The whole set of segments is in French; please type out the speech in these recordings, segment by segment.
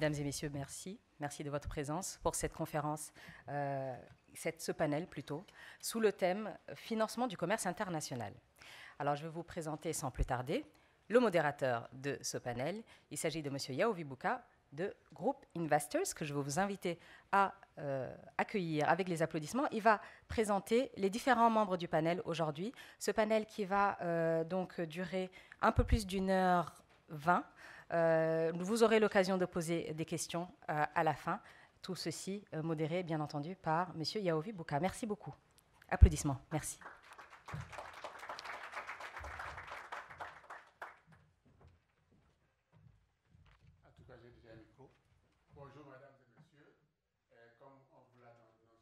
Mesdames et messieurs, merci. Merci de votre présence pour cette conférence, ce panel plutôt, sous le thème « Financement du commerce international ». Alors, je vais vous présenter sans plus tarder le modérateur de ce panel. Il s'agit de M. Yaovi Bouka de Group Investors, que je vais vous inviter à accueillir avec les applaudissements. Il va présenter les différents membres du panel aujourd'hui. Ce panel qui va donc durer un peu plus d'1h20. Vous aurez l'occasion de poser des questions à la fin. Tout ceci modéré, bien entendu, par M. Yaovi Bouka. Merci beaucoup. Applaudissements. Merci. En tout cas, j'ai déjà un micro. Bonjour, mesdames et messieurs. Comme on vous l'a mentionné,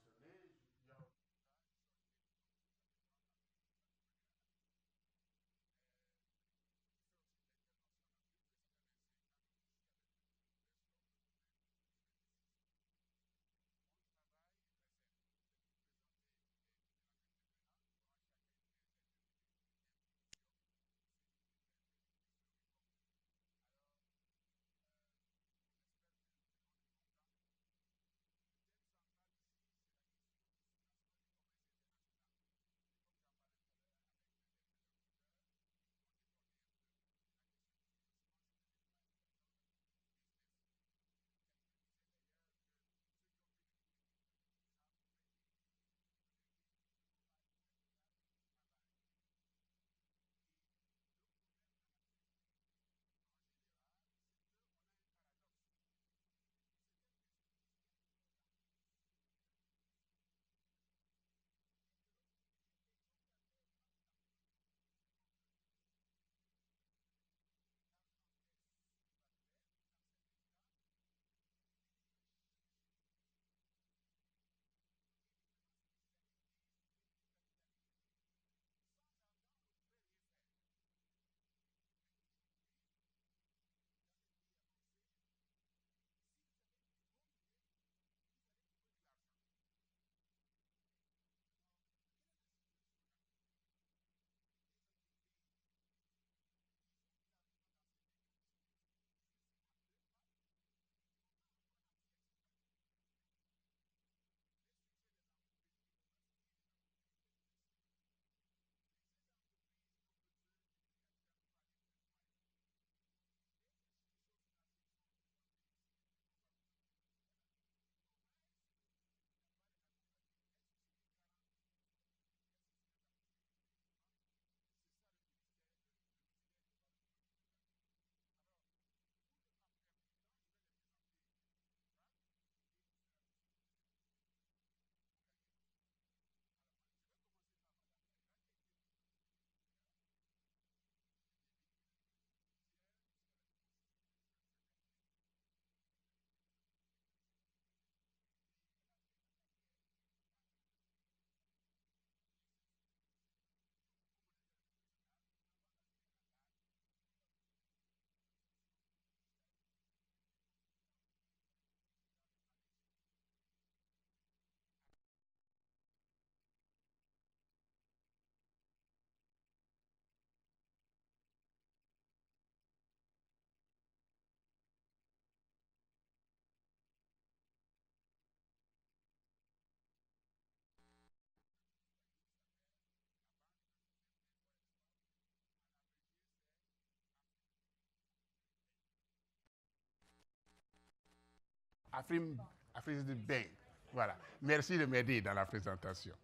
Afrique du Bain. Voilà. Merci de m'aider dans la présentation.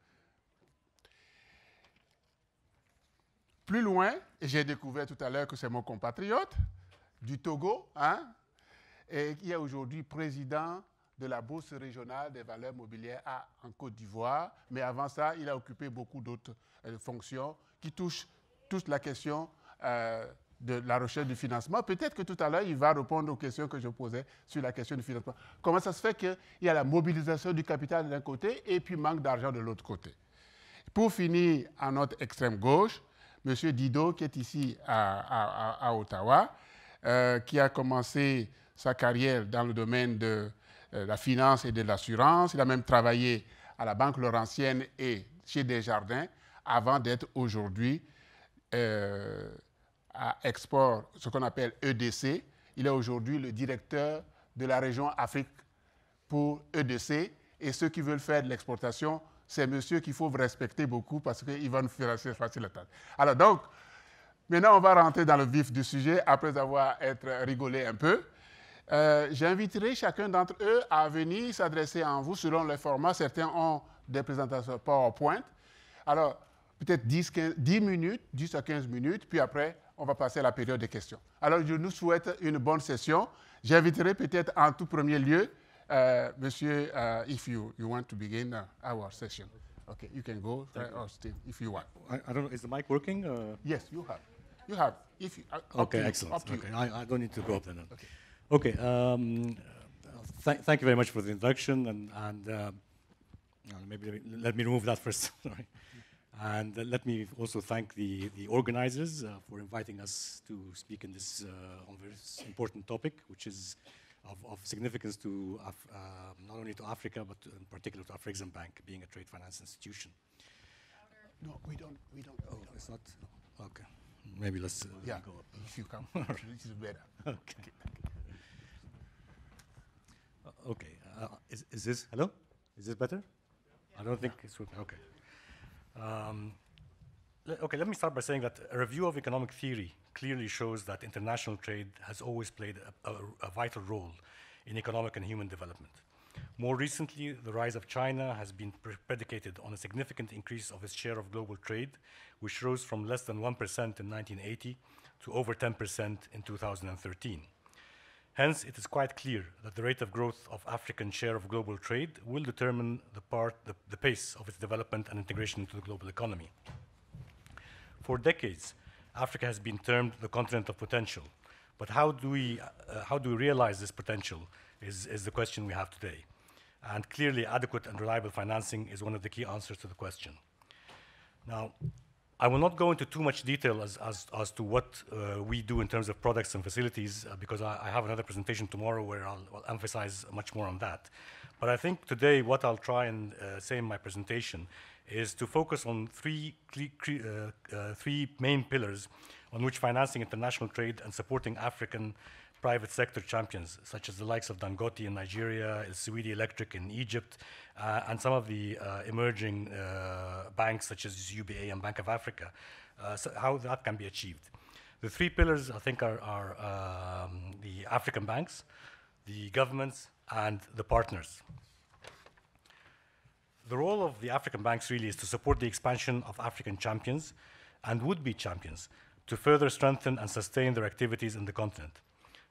Plus loin, j'ai découvert tout à l'heure que c'est mon compatriote du Togo, et qui est aujourd'hui président de la Bourse régionale des valeurs mobilières en Côte d'Ivoire. Mais avant ça, il a occupé beaucoup d'autres fonctions qui touchent toute la question de la recherche du financement. Peut-être que tout à l'heure, il va répondre aux questions que je posais sur la question du financement. Comment ça se fait qu'il y a la mobilisation du capital d'un côté et puis manque d'argent de l'autre côté? Pour finir, à notre extrême gauche, M. Dido, qui est ici à Ottawa, qui a commencé sa carrière dans le domaine de la finance et de l'assurance. Il a même travaillé à la Banque Laurentienne et chez Desjardins avant d'être aujourd'hui à Export, ce qu'on appelle EDC. Il est aujourd'hui le directeur de la région Afrique pour EDC. Et ceux qui veulent faire de l'exportation, c'est monsieur qu'il faut respecter beaucoup parce qu'il va nous faire facile la tâche. Alors donc, maintenant on va rentrer dans le vif du sujet après avoir rigolé un peu. J'inviterai chacun d'entre eux à venir s'adresser à vous selon le format. Certains ont des présentations PowerPoint. Alors, peut-être 10 minutes, 10 à 15 minutes, puis après, on va passer à la période des questions. Alors, je nous souhaite une bonne session. J'inviterai peut-être en tout premier lieu, monsieur, if you want to begin our session. Okay, you can go or stay if you want. I don't know, is the mic working? Yes, you have. You have. If you, okay, excellent. Okay, I don't need to go up then. Okay, thank you very much for the introduction, and maybe let me remove that first. Sorry. And let me also thank the organizers for inviting us to speak in this on this important topic, which is of significance to not only to Africa, but in particular to Afreximbank, being a trade finance institution. No, we don't. Oh, it's not? Okay. Maybe let's go up. If you come, this is better. Okay. Okay. Is this, hello? Is this better? I don't think it's working. Okay. Okay, let me start by saying that a review of economic theory clearly shows that international trade has always played a vital role in economic and human development. More recently, the rise of China has been predicated on a significant increase of its share of global trade, which rose from less than 1% in 1980 to over 10% in 2013. Hence, it is quite clear that the rate of growth of African share of global trade will determine the pace of its development and integration into the global economy. For decades, Africa has been termed the continent of potential. But how do we realize this potential is the question we have today. And clearly, adequate and reliable financing is one of the key answers to the question. Now, I will not go into too much detail as to what we do in terms of products and facilities, because I have another presentation tomorrow where I'll emphasize much more on that. But I think today what I'll try and say in my presentation is to focus on three main pillars on which financing international trade and supporting African private sector champions, such as the likes of Dangote in Nigeria, Swedi Electric in Egypt, and some of the emerging banks such as UBA and Bank of Africa, so how that can be achieved. The three pillars, I think, are the African banks, the governments, and the partners. The role of the African banks really is to support the expansion of African champions and would-be champions to further strengthen and sustain their activities in the continent.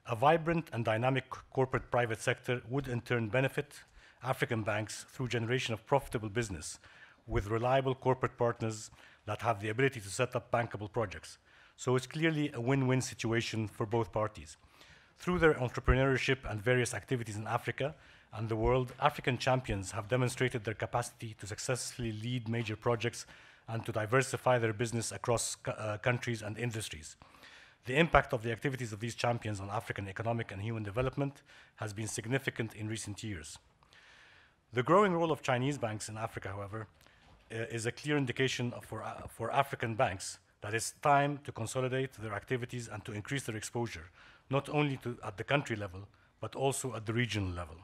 A vibrant and dynamic corporate private sector would in turn benefit African banks through generation of profitable business with reliable corporate partners that have the ability to set up bankable projects. So it's clearly a win-win situation for both parties. Through their entrepreneurship and various activities in Africa and the world, African champions have demonstrated their capacity to successfully lead major projects and to diversify their business across countries and industries. The impact of the activities of these champions on African economic and human development has been significant in recent years. The growing role of Chinese banks in Africa, however, is a clear indication for African banks that it's time to consolidate their activities and to increase their exposure, not only at the country level, but also at the regional level.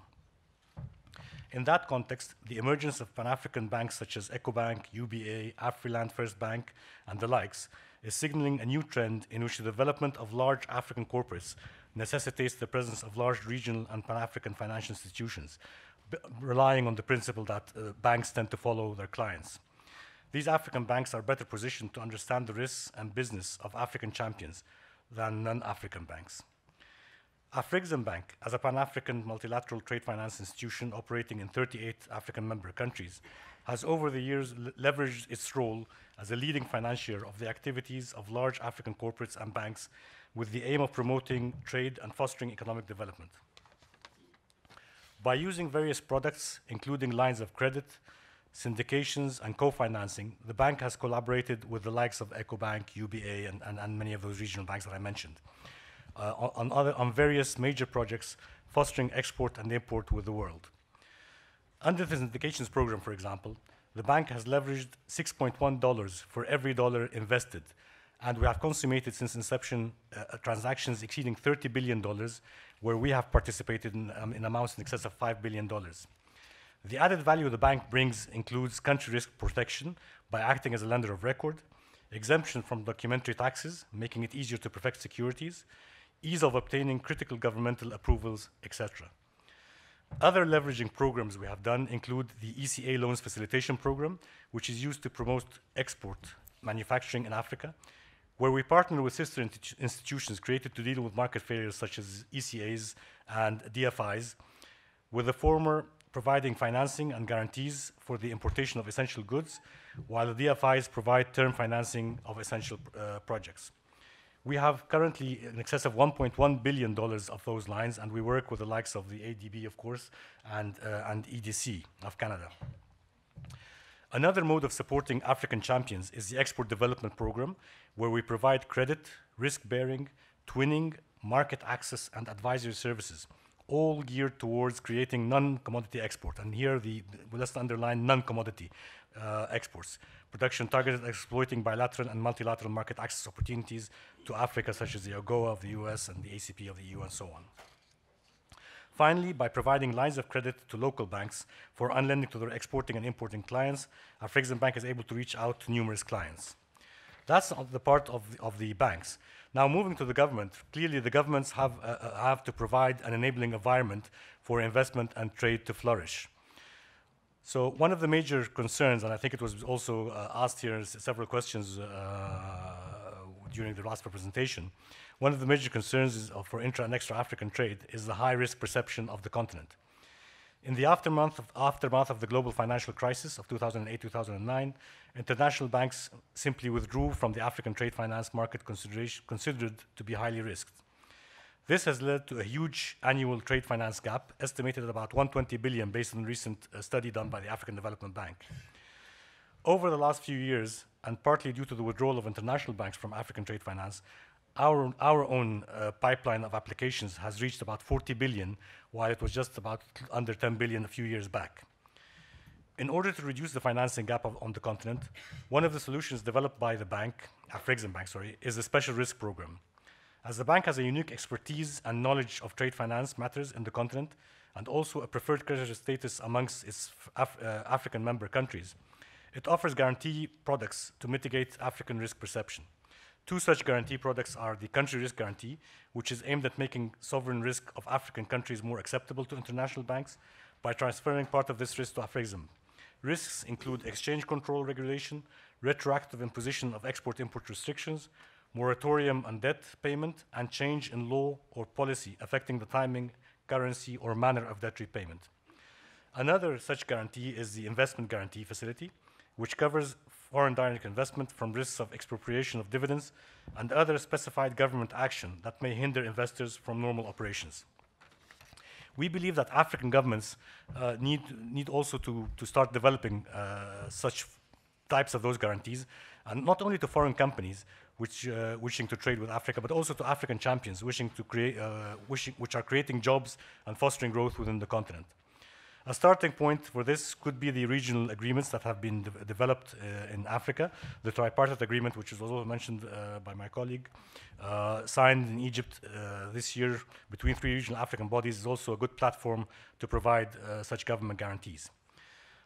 In that context, the emergence of Pan-African banks such as Ecobank, UBA, Afriland First Bank, and the likes is signaling a new trend in which the development of large African corporates necessitates the presence of large regional and Pan-African financial institutions, relying on the principle that banks tend to follow their clients. These African banks are better positioned to understand the risks and business of African champions than non-African banks. Afreximbank, as a Pan-African multilateral trade finance institution operating in 38 African member countries, has over the years leveraged its role as a leading financier of the activities of large African corporates and banks with the aim of promoting trade and fostering economic development. By using various products, including lines of credit, syndications, and co-financing, the bank has collaborated with the likes of Ecobank, UBA, and many of those regional banks that I mentioned, on various major projects fostering export and import with the world. Under the syndications program, for example, the bank has leveraged $6.1 for every dollar invested and we have consummated since inception transactions exceeding $30 billion, where we have participated in amounts in excess of $5 billion. The added value the bank brings includes country risk protection by acting as a lender of record, exemption from documentary taxes, making it easier to perfect securities, ease of obtaining critical governmental approvals, etc. Other leveraging programs we have done include the ECA Loans Facilitation Program, which is used to promote export manufacturing in Africa, where we partner with sister institutions created to deal with market failures such as ECAs and DFIs, with the former providing financing and guarantees for the importation of essential goods, while the DFIs provide term financing of essential projects. We have currently in excess of $1.1 billion of those lines, and we work with the likes of the ADB, of course, and EDC of Canada. Another mode of supporting African champions is the Export Development Program, where we provide credit, risk-bearing, twinning, market access, and advisory services, all geared towards creating non-commodity export. And here, let's underline non-commodity exports. Production targeted at exploiting bilateral and multilateral market access opportunities to Africa, such as the AGOA of the US and the ACP of the EU, and so on. Finally, by providing lines of credit to local banks for unlending to their exporting and importing clients, Afreximbank is able to reach out to numerous clients. That's the part of the banks. Now, moving to the government, clearly the governments have to provide an enabling environment for investment and trade to flourish. So one of the major concerns, and I think it was also asked here in several questions during the last presentation, one of the major concerns for intra and extra-African trade is the high-risk perception of the continent. In the aftermath of the global financial crisis of 2008-2009, international banks simply withdrew from the African trade finance market considered to be highly risked. This has led to a huge annual trade finance gap, estimated at about $120 billion based on a recent study done by the African Development Bank. Over the last few years, and partly due to the withdrawal of international banks from African trade finance, our own pipeline of applications has reached about 40 billion, while it was just about under 10 billion a few years back. In order to reduce the financing gap on the continent, one of the solutions developed by the bank, Afreximbank, sorry, is the Special Risk Program. As the bank has a unique expertise and knowledge of trade finance matters in the continent, and also a preferred creditor status amongst its African member countries, it offers guarantee products to mitigate African risk perception. Two such guarantee products are the Country Risk Guarantee, which is aimed at making sovereign risk of African countries more acceptable to international banks by transferring part of this risk to Afrexim. Risks include exchange control regulation, retroactive imposition of export-import restrictions, moratorium on debt payment, and change in law or policy affecting the timing, currency, or manner of debt repayment. Another such guarantee is the Investment Guarantee Facility, which covers foreign direct investment from risks of expropriation of dividends and other specified government action that may hinder investors from normal operations. We believe that African governments need also to start developing such types of those guarantees, and not only to foreign companies wishing to trade with Africa, but also to African champions wishing to create, which are creating jobs and fostering growth within the continent. A starting point for this could be the regional agreements that have been developed in Africa. The tripartite agreement, which was also mentioned by my colleague, signed in Egypt this year between 3 regional African bodies, is also a good platform to provide such government guarantees.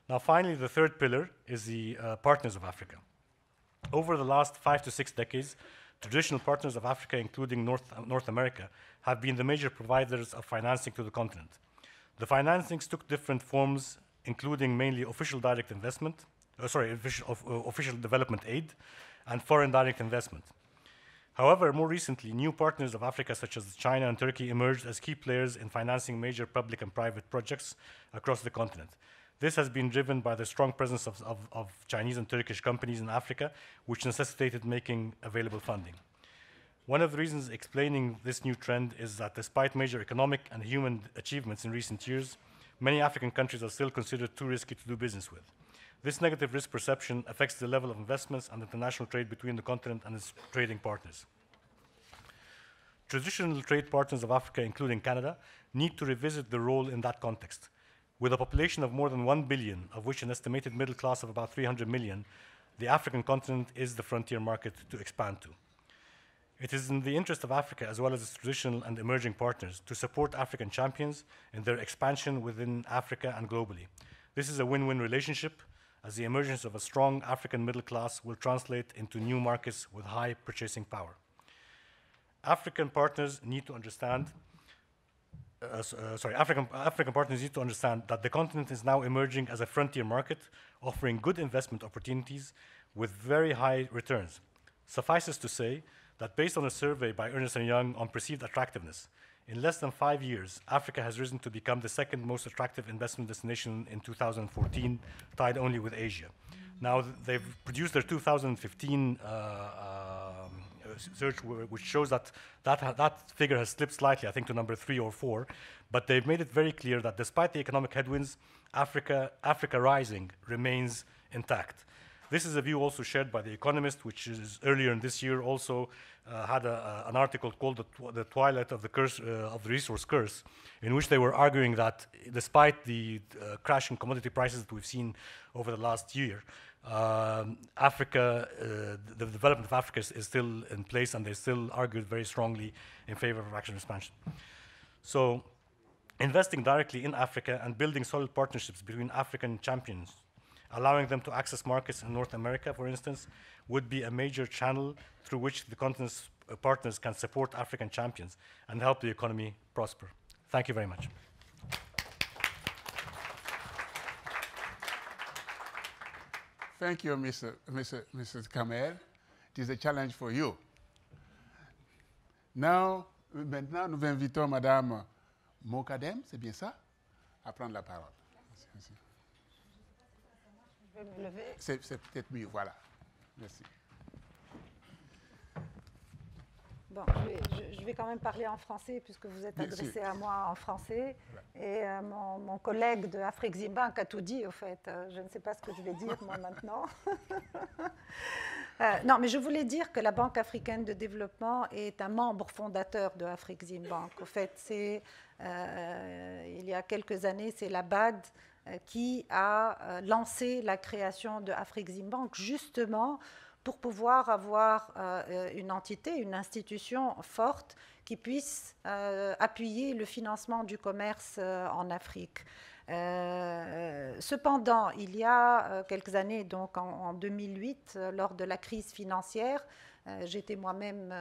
Now, finally, the third pillar is the partners of Africa. Over the last 5 to 6 decades, traditional partners of Africa, including North America, have been the major providers of financing to the continent. The financings took different forms, including mainly official direct investment, official development aid, and foreign direct investment. However, more recently, new partners of Africa, such as China and Turkey, emerged as key players in financing major public and private projects across the continent. This has been driven by the strong presence of Chinese and Turkish companies in Africa, which necessitated making available funding. One of the reasons explaining this new trend is that despite major economic and human achievements in recent years, many African countries are still considered too risky to do business with. This negative risk perception affects the level of investments and international trade between the continent and its trading partners. Traditional trade partners of Africa, including Canada, need to revisit their role in that context. With a population of more than 1 billion, of which an estimated middle class of about 300 million, the African continent is the frontier market to expand to. It is in the interest of Africa, as well as its traditional and emerging partners, to support African champions in their expansion within Africa and globally. This is a win-win relationship, as the emergence of a strong African middle class will translate into new markets with high purchasing power. African partners need to understand African partners need to understand that the continent is now emerging as a frontier market, offering good investment opportunities with very high returns. Suffices to say that based on a survey by Ernst & Young on perceived attractiveness, in less than 5 years, Africa has risen to become the second most attractive investment destination in 2014, tied only with Asia. Now, they've produced their 2015 search, which shows that figure has slipped slightly, I think, to number 3 or 4. But they've made it very clear that despite the economic headwinds, Africa Rising remains intact. This is a view also shared by The Economist, which is earlier in this year also had an article called The Twilight of the Curse of the Resource Curse, in which they were arguing that despite the crash in commodity prices that we've seen over the last year, Africa, the development of Africa is still in place, and they still argued very strongly in favor of African expansion. So, investing directly in Africa and building solid partnerships between African champions, allowing them to access markets in North America, for instance, would be a major channel through which the continent's partners can support African champions and help the economy prosper. Thank you very much. Thank you, Mrs. Kamer. It is a challenge for you. Maintenant, nous invitons Madame Mokadem, c'est bien ça, à prendre la parole. Merci. Je vais me lever. C'est peut-être mieux, voilà. Merci. Bon, je vais quand même parler en français puisque vous êtes adressé à moi en français. Et mon collègue de Afreximbank a tout dit, au fait. Je ne sais pas ce que je vais dire, moi, maintenant. Non, mais je voulais dire que la Banque africaine de développement est un membre fondateur de Afreximbank. Au fait, il y a quelques années, c'est la BAD qui a lancé la création de Afreximbank, justement pour pouvoir avoir une entité, une institution forte qui puisse appuyer le financement du commerce en Afrique. Cependant, il y a quelques années, donc en 2008, lors de la crise financière, j'étais moi-même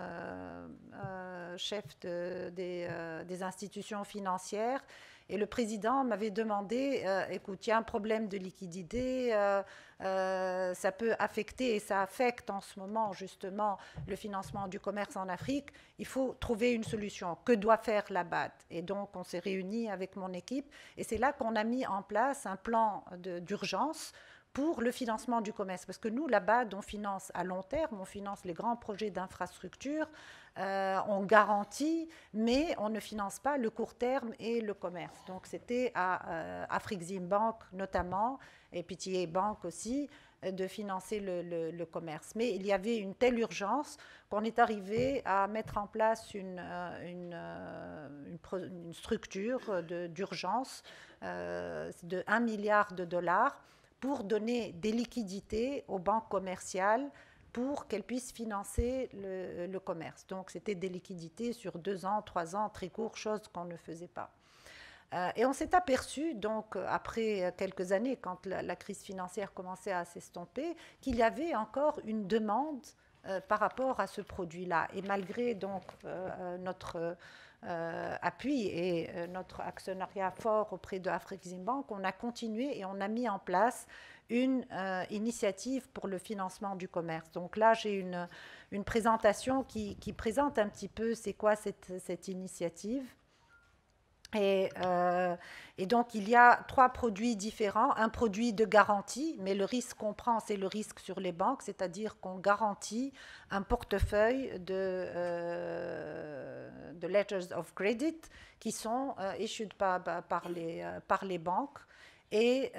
chef des institutions financières. Et le président m'avait demandé, écoute, il y a un problème de liquidité, ça peut affecter, et ça affecte en ce moment justement le financement du commerce en Afrique, il faut trouver une solution. Que doit faire la BAD? Et donc on s'est réunis avec mon équipe, et c'est là qu'on a mis en place un plan d'urgence pour le financement du commerce. Parce que nous, la BAD, on finance à long terme, on finance les grands projets d'infrastructure, on garantit, mais on ne finance pas le court terme et le commerce. Donc c'était à Afreximbank notamment, et PTA Bank aussi, de financer le commerce. Mais il y avait une telle urgence qu'on est arrivé à mettre en place une structure d'urgence de 1 milliard de dollars pour donner des liquidités aux banques commerciales pour qu'elles puissent financer le commerce. Donc, c'était des liquidités sur 2 ans, 3 ans, très court, chose qu'on ne faisait pas. Et on s'est aperçu, donc, après quelques années, quand la crise financière commençait à s'estomper, qu'il y avait encore une demande par rapport à ce produit-là. Et malgré, donc, notre appui et notre actionnariat fort auprès de Afreximbank, on a continué et on a mis en place une initiative pour le financement du commerce. Donc là, j'ai une présentation qui présente un petit peu c'est quoi cette initiative. Et donc, il y a 3 produits différents. Un produit de garantie, mais le risque qu'on prend, c'est le risque sur les banques, c'est-à-dire qu'on garantit un portefeuille de letters of credit qui sont issued par les banques. Et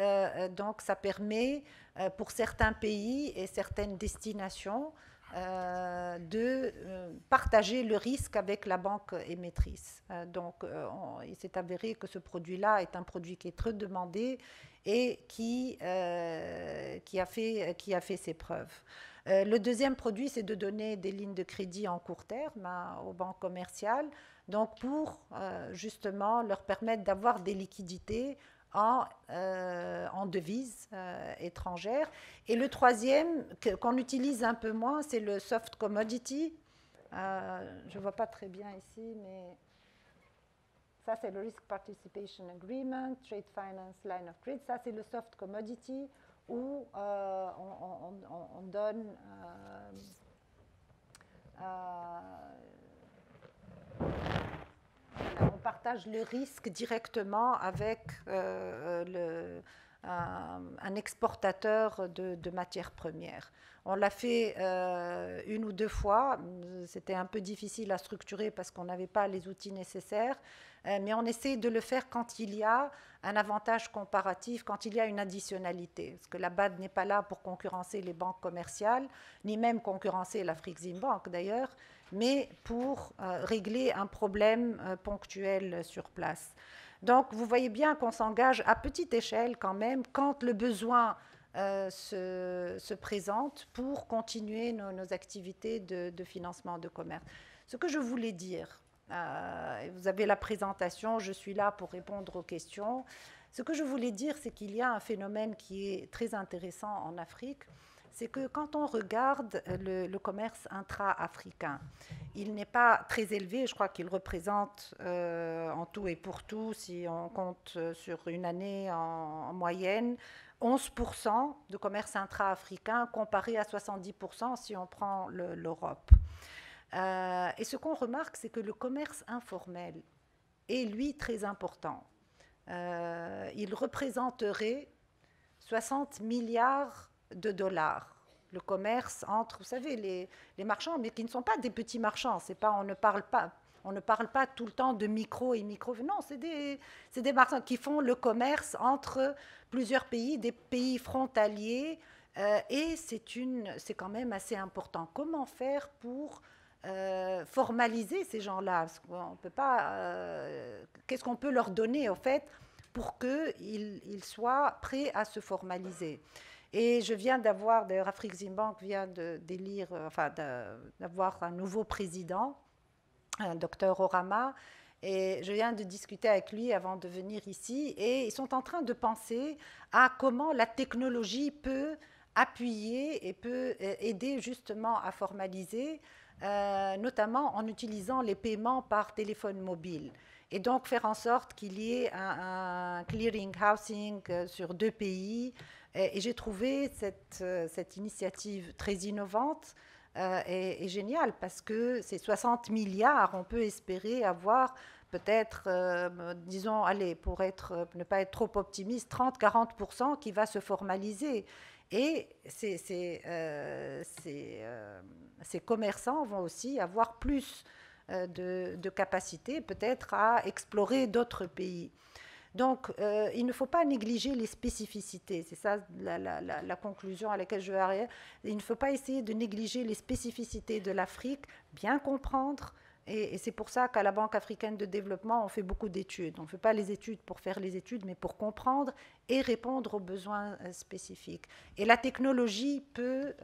donc, ça permet pour certains pays et certaines destinations de partager le risque avec la banque émettrice. Donc, il s'est avéré que ce produit-là est un produit qui est très demandé et qui a fait ses preuves. Le deuxième produit, c'est de donner des lignes de crédit en court terme aux banques commerciales, donc pour justement leur permettre d'avoir des liquidités en devises étrangères. Et le troisième, qu'on utilise un peu moins, c'est le soft commodity. Je ne vois pas très bien ici, mais ça, c'est le Risk Participation Agreement, Trade Finance Line of Credit. Ça, c'est le soft commodity où on donne on partage le risque directement avec un exportateur de matières premières. On l'a fait une ou deux fois. C'était un peu difficile à structurer parce qu'on n'avait pas les outils nécessaires. Mais on essaie de le faire quand il y a un avantage comparatif, quand il y a une additionnalité. Parce que la BAD n'est pas là pour concurrencer les banques commerciales, ni même concurrencer l'Afreximbank d'ailleurs, mais pour régler un problème ponctuel sur place. Donc, vous voyez bien qu'on s'engage à petite échelle quand même, quand le besoin se présente pour continuer nos activités de financement de commerce. Ce que je voulais dire, vous avez la présentation, je suis là pour répondre aux questions. Ce que je voulais dire, c'est qu'il y a un phénomène qui est très intéressant en Afrique, c'est que quand on regarde le commerce intra-africain, il n'est pas très élevé. Je crois qu'il représente en tout et pour tout, si on compte sur une année en moyenne, 11% de commerce intra-africain comparé à 70% si on prend l'Europe. Et ce qu'on remarque, c'est que le commerce informel est, lui, très important. Il représenterait 60 milliards de dollars. Le commerce entre, vous savez, les marchands, mais qui ne sont pas des petits marchands. C'est pas, on ne parle pas tout le temps de micro et micro. Non, c'est des marchands qui font le commerce entre plusieurs pays, des pays frontaliers, et c'est quand même assez important. Comment faire pour formaliser ces gens-là? On peut pas. Qu'est-ce qu'on peut leur donner, au fait, pour qu'ils soient prêts à se formaliser? Et je viens d'avoir, d'ailleurs, Afreximbank vient d'élire, enfin, d'avoir un nouveau président, Dr Orama, et je viens de discuter avec lui avant de venir ici, et ils sont en train de penser à comment la technologie peut appuyer et peut aider justement à formaliser, notamment en utilisant les paiements par téléphone mobile. Et donc faire en sorte qu'il y ait un clearing housing sur 2 pays. Et j'ai trouvé cette initiative très innovante et géniale, parce que c'est 60 milliards, on peut espérer avoir peut-être, disons, allez, pour ne pas être trop optimiste, 30-40% qui va se formaliser. Et ces commerçants vont aussi avoir plus de capacité peut-être à explorer d'autres pays. Donc, il ne faut pas négliger les spécificités. C'est ça la conclusion à laquelle je veux arriver. Il ne faut pas essayer de négliger les spécificités de l'Afrique, bien comprendre. Et c'est pour ça qu'à la Banque africaine de développement, on fait beaucoup d'études. On ne fait pas les études pour faire les études, mais pour comprendre et répondre aux besoins spécifiques. Et la technologie peut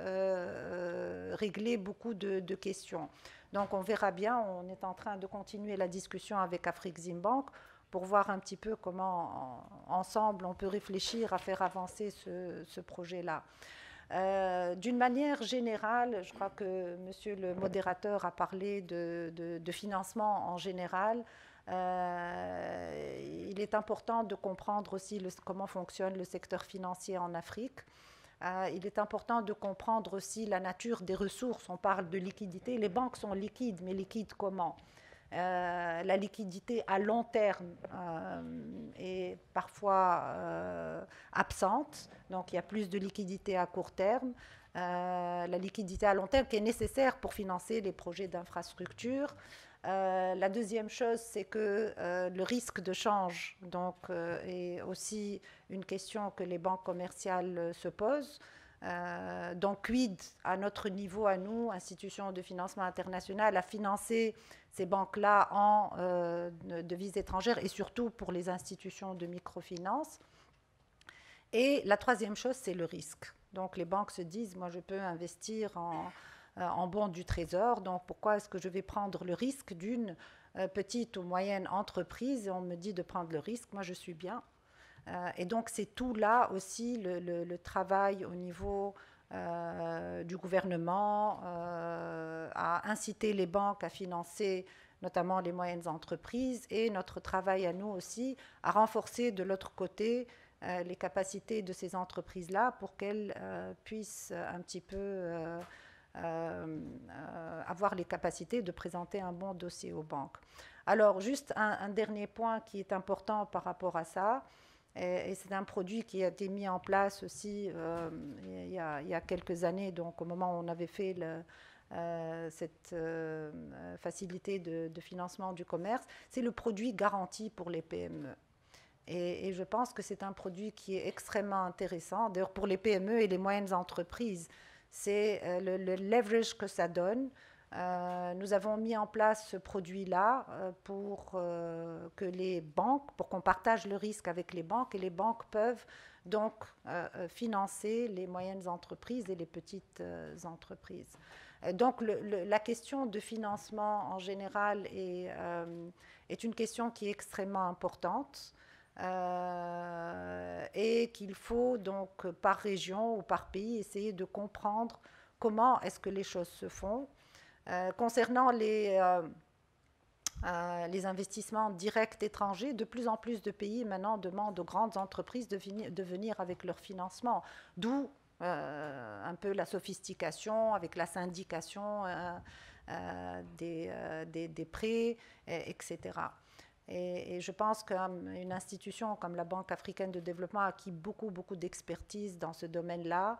régler beaucoup de questions. Donc, on verra bien. On est en train de continuer la discussion avec Afreximbank pour voir un petit peu comment, ensemble, on peut réfléchir à faire avancer ce projet-là. D'une manière générale, je crois que monsieur le modérateur a parlé de financement en général. Il est important de comprendre aussi comment fonctionne le secteur financier en Afrique. Il est important de comprendre aussi la nature des ressources. On parle de liquidité. Les banques sont liquides, mais liquides comment ? La liquidité à long terme est parfois absente, donc il y a plus de liquidité à court terme. La liquidité à long terme qui est nécessaire pour financer les projets d'infrastructure. La deuxième chose, c'est que le risque de change donc, est aussi une question que les banques commerciales se posent. Donc, quid à notre niveau, à nous, institutions de financement international, à financer ces banques-là en devises étrangères et surtout pour les institutions de microfinance. Et la troisième chose, c'est le risque. Donc les banques se disent, moi je peux investir en bons du trésor, donc pourquoi est-ce que je vais prendre le risque d'une petite ou moyenne entreprise, et on me dit de prendre le risque, moi je suis bien. Et donc c'est tout là aussi le travail au niveau du gouvernement à inciter les banques à financer notamment les moyennes entreprises, et notre travail à nous aussi à renforcer de l'autre côté les capacités de ces entreprises-là pour qu'elles puissent un petit peu avoir les capacités de présenter un bon dossier aux banques. Alors, juste un dernier point qui est important par rapport à ça, et c'est un produit qui a été mis en place aussi il y a quelques années, donc au moment où on avait fait cette facilité de financement du commerce, c'est le produit garanti pour les PME. Et je pense que c'est un produit qui est extrêmement intéressant. D'ailleurs, pour les PME et les moyennes entreprises, c'est le leverage que ça donne. Nous avons mis en place ce produit-là pour que les banques, pour qu'on partage le risque avec les banques, et les banques peuvent donc financer les moyennes entreprises et les petites entreprises. Donc la question de financement en général est une question qui est extrêmement importante. Et qu'il faut donc par région ou par pays essayer de comprendre comment est-ce que les choses se font. Concernant les investissements directs étrangers, de plus en plus de pays maintenant demandent aux grandes entreprises de venir avec leur financement, d'où un peu la sophistication avec la syndication des prêts, etc. Et je pense qu'une institution comme la Banque africaine de développement a acquis beaucoup d'expertise dans ce domaine-là.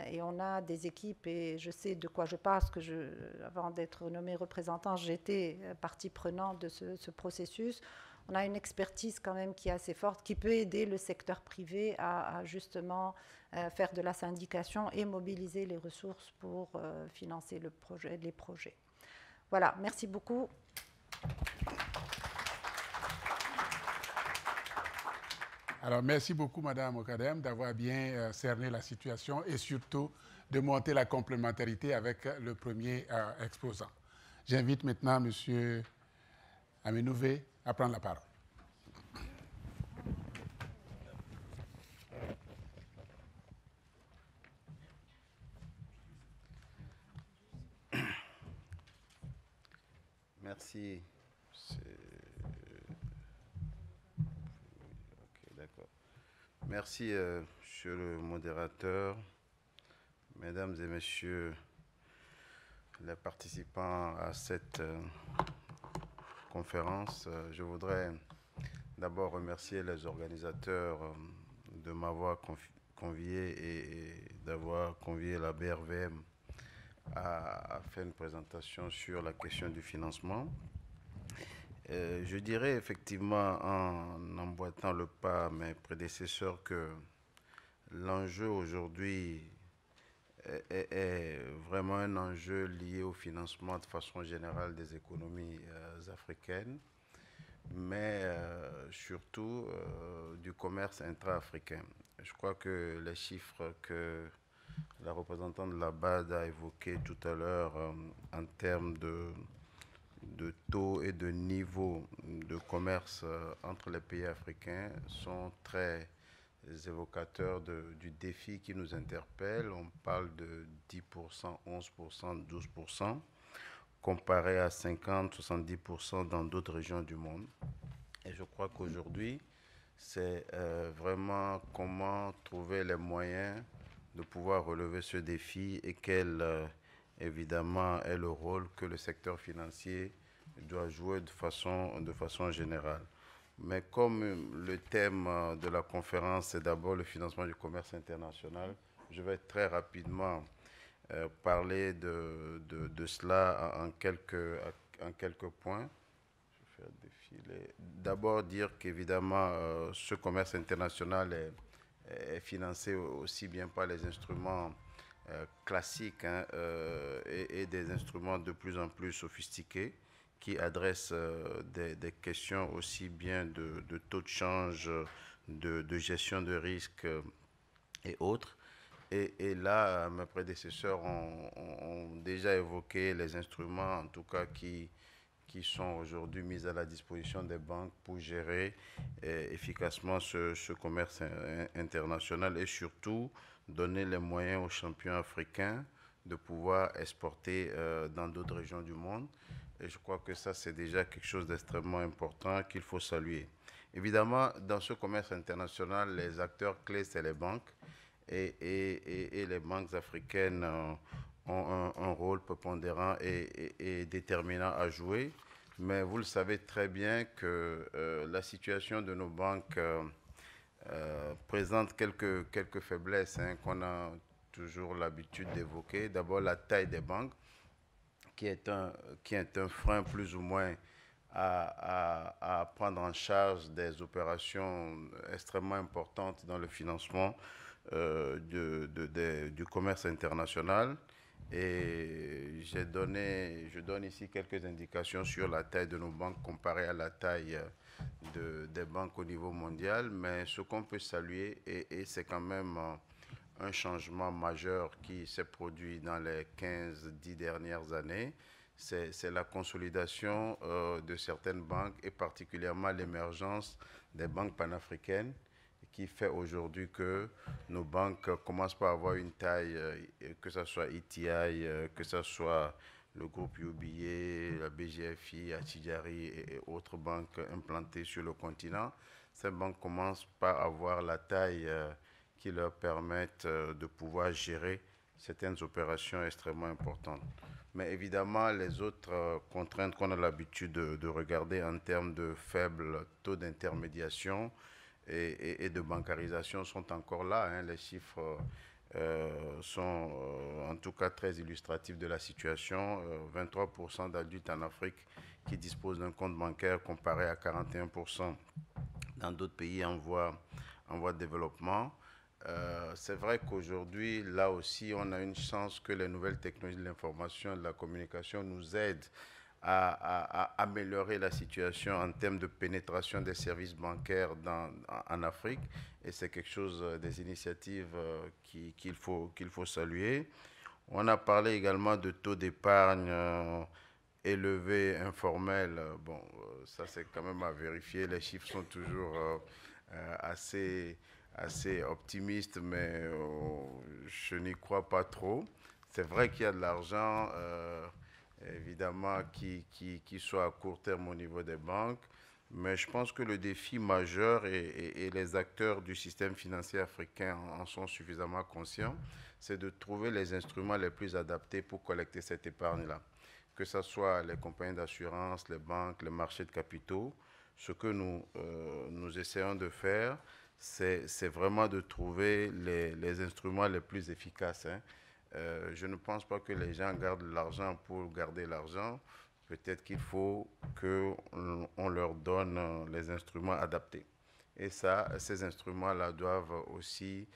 Et on a des équipes, et je sais de quoi je parle, parce que avant d'être nommée représentant, j'étais partie prenante de ce processus. On a une expertise quand même qui est assez forte, qui peut aider le secteur privé à justement faire de la syndication et mobiliser les ressources pour financer les projets. Voilà, merci beaucoup. Alors, merci beaucoup, Madame Okadem, d'avoir bien cerné la situation et surtout de monter la complémentarité avec le premier exposant. J'invite maintenant M. Aminouvé à prendre la parole. Merci. Merci, monsieur le modérateur, mesdames et messieurs les participants à cette conférence. Je voudrais d'abord remercier les organisateurs de m'avoir convié et d'avoir convié la BRVM à faire une présentation sur la question du financement. Je dirais effectivement, en emboîtant le pas à mes prédécesseurs, que l'enjeu aujourd'hui est vraiment un enjeu lié au financement de façon générale des économies africaines, mais surtout du commerce intra-africain. Je crois que les chiffres que la représentante de la BAD a évoqués tout à l'heure en termes de taux et de niveau de commerce entre les pays africains sont très évocateurs du défi qui nous interpelle. On parle de 10%, 11%, 12%, comparé à 50, 70% dans d'autres régions du monde. Et je crois qu'aujourd'hui, c'est vraiment comment trouver les moyens de pouvoir relever ce défi et quel évidemment est le rôle que le secteur financier doit jouer de façon générale. Mais comme le thème de la conférence est d'abord le financement du commerce international, je vais très rapidement parler de cela en quelques points. Je vais faire défiler. D'abord dire qu'évidemment ce commerce international est financé aussi bien par les instruments classiques et des instruments de plus en plus sophistiqués qui adressent des questions aussi bien de taux de change, de gestion de risque et autres. Et là, mes prédécesseurs ont déjà évoqué les instruments, en tout cas, qui sont aujourd'hui mis à la disposition des banques pour gérer efficacement ce commerce international et surtout donner les moyens aux champions africains de pouvoir exporter dans d'autres régions du monde. Et je crois que ça, c'est déjà quelque chose d'extrêmement important qu'il faut saluer. Évidemment, dans ce commerce international, les acteurs clés, c'est les banques. Et les banques africaines ont un rôle prépondérant et déterminant à jouer. Mais vous le savez très bien que la situation de nos banques présente quelques faiblesses qu'on a toujours l'habitude d'évoquer. D'abord, la taille des banques, qui est un frein plus ou moins à prendre en charge des opérations extrêmement importantes dans le financement du commerce international. Et je donne ici quelques indications sur la taille de nos banques comparée à la taille des banques au niveau mondial. Mais ce qu'on peut saluer, et c'est quand même un changement majeur qui s'est produit dans les 15-10 dernières années, c'est la consolidation de certaines banques et particulièrement l'émergence des banques panafricaines qui fait aujourd'hui que nos banques commencent par avoir une taille, que ce soit ETI, que ce soit le groupe UBA, la BGFI, Attijari et autres banques implantées sur le continent. Ces banques commencent par avoir la taille qui leur permettent de pouvoir gérer certaines opérations extrêmement importantes. Mais évidemment, les autres contraintes qu'on a l'habitude de regarder en termes de faibles taux d'intermédiation et de bancarisation sont encore là. Les chiffres sont en tout cas très illustratifs de la situation. 23% d'adultes en Afrique qui disposent d'un compte bancaire comparé à 41% dans d'autres pays en voie de développement. C'est vrai qu'aujourd'hui, là aussi, on a une chance que les nouvelles technologies de l'information et de la communication nous aident à améliorer la situation en termes de pénétration des services bancaires en Afrique. Et c'est quelque chose, des initiatives qu'il faut saluer. On a parlé également de taux d'épargne élevés, informels. Bon, ça c'est quand même à vérifier. Les chiffres sont toujours assez optimistes, mais je n'y crois pas trop. C'est vrai qu'il y a de l'argent évidemment qui soit à court terme au niveau des banques, mais je pense que le défi majeur, et les acteurs du système financier africain en sont suffisamment conscients, c'est de trouver les instruments les plus adaptés pour collecter cette épargne-là. Que ce soit les compagnies d'assurance, les banques, les marchés de capitaux, ce que nous essayons de faire, c'est vraiment de trouver les instruments les plus efficaces. Je ne pense pas que les gens gardent l'argent pour garder l'argent. Peut-être qu'il faut qu'on leur donne les instruments adaptés. Et ça, ces instruments-là doivent aussi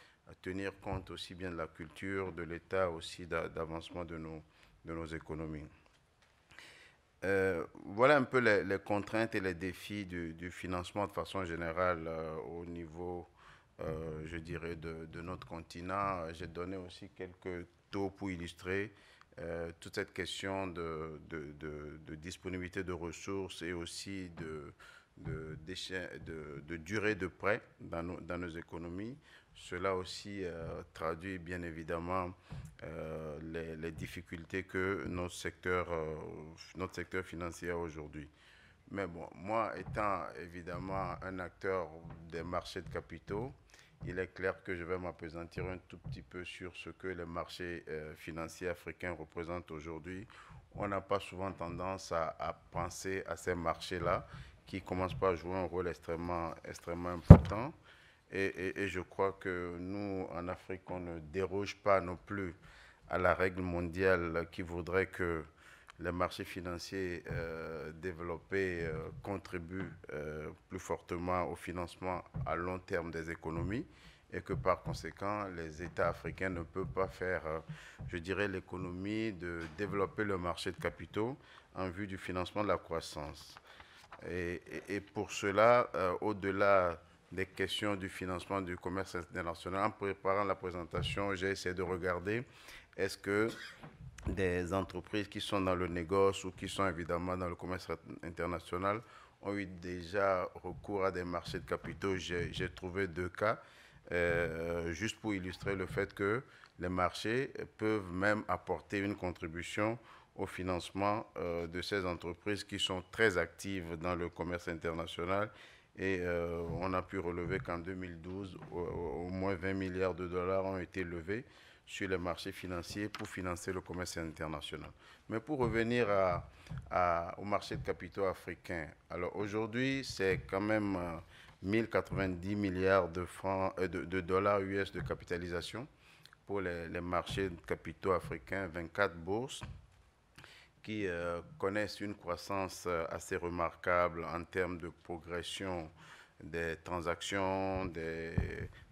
tenir compte aussi bien de la culture, de l'état aussi d'avancement de nos économies. Voilà un peu les contraintes et les défis du financement de façon générale au niveau, je dirais, de notre continent. J'ai donné aussi quelques taux pour illustrer toute cette question de disponibilité de ressources et aussi de durée de prêt dans nos économies. Cela aussi traduit bien évidemment les difficultés que notre secteur financier a aujourd'hui. Mais bon, moi étant évidemment un acteur des marchés de capitaux, il est clair que je vais m'appesantir un tout petit peu sur ce que les marchés financiers africains représentent aujourd'hui. On n'a pas souvent tendance à penser à ces marchés-là qui commencent par jouer un rôle extrêmement important. Et je crois que nous, en Afrique, on ne déroge pas non plus à la règle mondiale qui voudrait que les marchés financiers développés contribuent plus fortement au financement à long terme des économies et que par conséquent, les États africains ne peuvent pas faire, je dirais, l'économie de développer le marché de capitaux en vue du financement de la croissance. Et pour cela, au-delà des questions du financement du commerce international. En préparant la présentation, j'ai essayé de regarder est-ce que des entreprises qui sont dans le négoce ou qui sont évidemment dans le commerce international ont eu déjà recours à des marchés de capitaux. J'ai trouvé 2 cas, juste pour illustrer le fait que les marchés peuvent même apporter une contribution au financement de ces entreprises qui sont très actives dans le commerce international. Et on a pu relever qu'en 2012, au moins 20 milliards de dollars ont été levés sur les marchés financiers pour financer le commerce international. Mais pour revenir au marché de capitaux africains, alors aujourd'hui, c'est quand même 1090 milliards de dollars US de capitalisation pour les marchés de capitaux africains, 24 bourses qui connaissent une croissance assez remarquable en termes de progression des transactions, des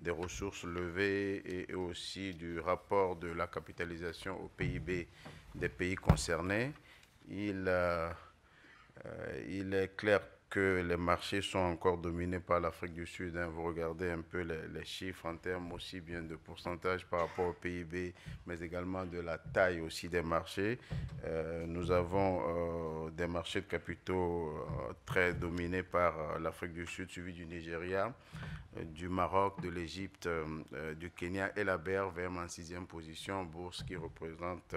ressources levées et aussi du rapport de la capitalisation au PIB des pays concernés. Il est clair que les marchés sont encore dominés par l'Afrique du Sud. Vous regardez un peu les chiffres en termes aussi bien de pourcentage par rapport au PIB, mais également de la taille aussi des marchés. Nous avons des marchés de capitaux très dominés par l'Afrique du Sud, suivi du Nigeria, du Maroc, de l'Égypte, du Kenya et la BRVM en 6e position, bourse qui représente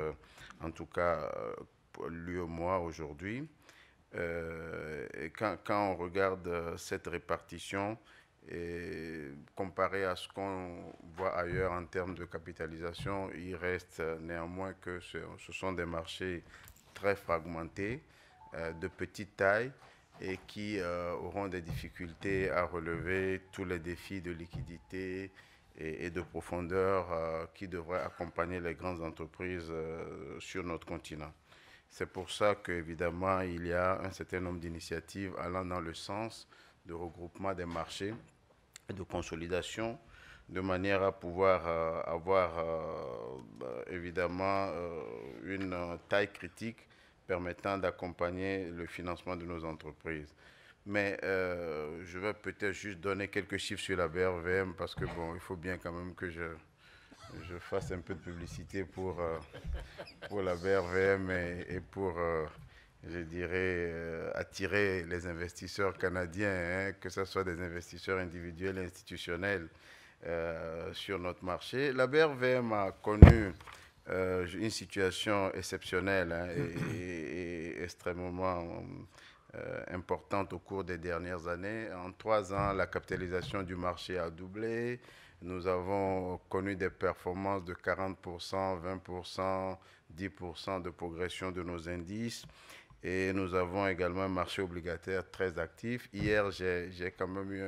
en tout cas l'UEMOA aujourd'hui. Et quand on regarde cette répartition, comparé à ce qu'on voit ailleurs en termes de capitalisation, il reste néanmoins que ce sont des marchés très fragmentés, de petite taille, et qui auront des difficultés à relever tous les défis de liquidité et de profondeur qui devraient accompagner les grandes entreprises sur notre continent. C'est pour ça qu'évidemment, il y a un certain nombre d'initiatives allant dans le sens de regroupement des marchés et de consolidation, de manière à pouvoir avoir évidemment une taille critique permettant d'accompagner le financement de nos entreprises. Mais je vais peut-être juste donner quelques chiffres sur la BRVM parce que bon, il faut bien quand même que je fasse un peu de publicité pour la BRVM et pour, je dirais, attirer les investisseurs canadiens, que ce soit des investisseurs individuels et institutionnels sur notre marché. La BRVM a connu une situation exceptionnelle et extrêmement importante au cours des dernières années. En 3 ans, la capitalisation du marché a doublé. Nous avons connu des performances de 40%, 20%, 10% de progression de nos indices. Et nous avons également un marché obligataire très actif. Hier, j'ai quand même eu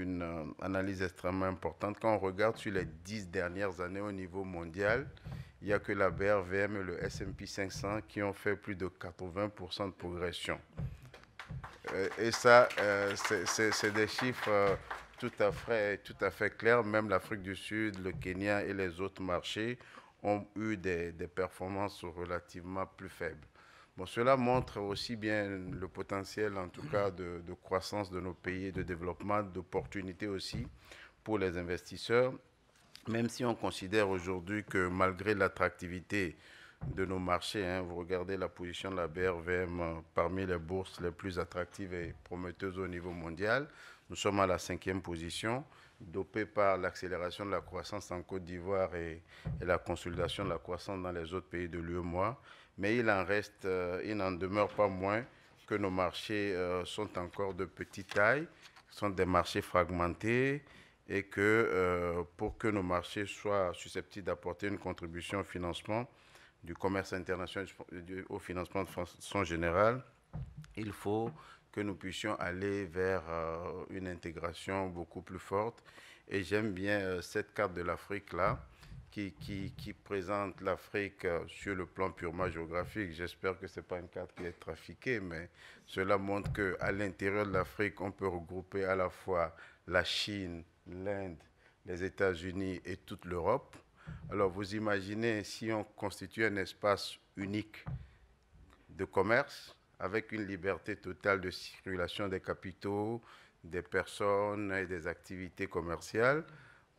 une analyse extrêmement importante. Quand on regarde sur les 10 dernières années au niveau mondial, il n'y a que la BRVM et le S&P 500 qui ont fait plus de 80% de progression. Et ça, c'est des chiffres tout à fait clairs. Même l'Afrique du Sud, le Kenya et les autres marchés ont eu des performances relativement plus faibles. Bon, cela montre aussi bien le potentiel, en tout cas, de croissance de nos pays et de développement, d'opportunités aussi pour les investisseurs, même si on considère aujourd'hui que malgré l'attractivité de nos marchés, vous regardez la position de la BRVM parmi les bourses les plus attractives et prometteuses au niveau mondial. Nous sommes à la 5e position, dopé par l'accélération de la croissance en Côte d'Ivoire et la consolidation de la croissance dans les autres pays de l'UEMOA. Mais il n'en demeure pas moins que nos marchés sont encore de petite taille, sont des marchés fragmentés, et que pour que nos marchés soient susceptibles d'apporter une contribution au financement du commerce international, au financement de façon générale, il faut que nous puissions aller vers une intégration beaucoup plus forte. Et j'aime bien cette carte de l'Afrique-là, qui présente l'Afrique sur le plan purement géographique. J'espère que ce n'est pas une carte qui est trafiquée, mais cela montre qu'à l'intérieur de l'Afrique, on peut regrouper à la fois la Chine, l'Inde, les États-Unis et toute l'Europe. Alors vous imaginez si on constitue un espace unique de commerce, avec une liberté totale de circulation des capitaux, des personnes et des activités commerciales,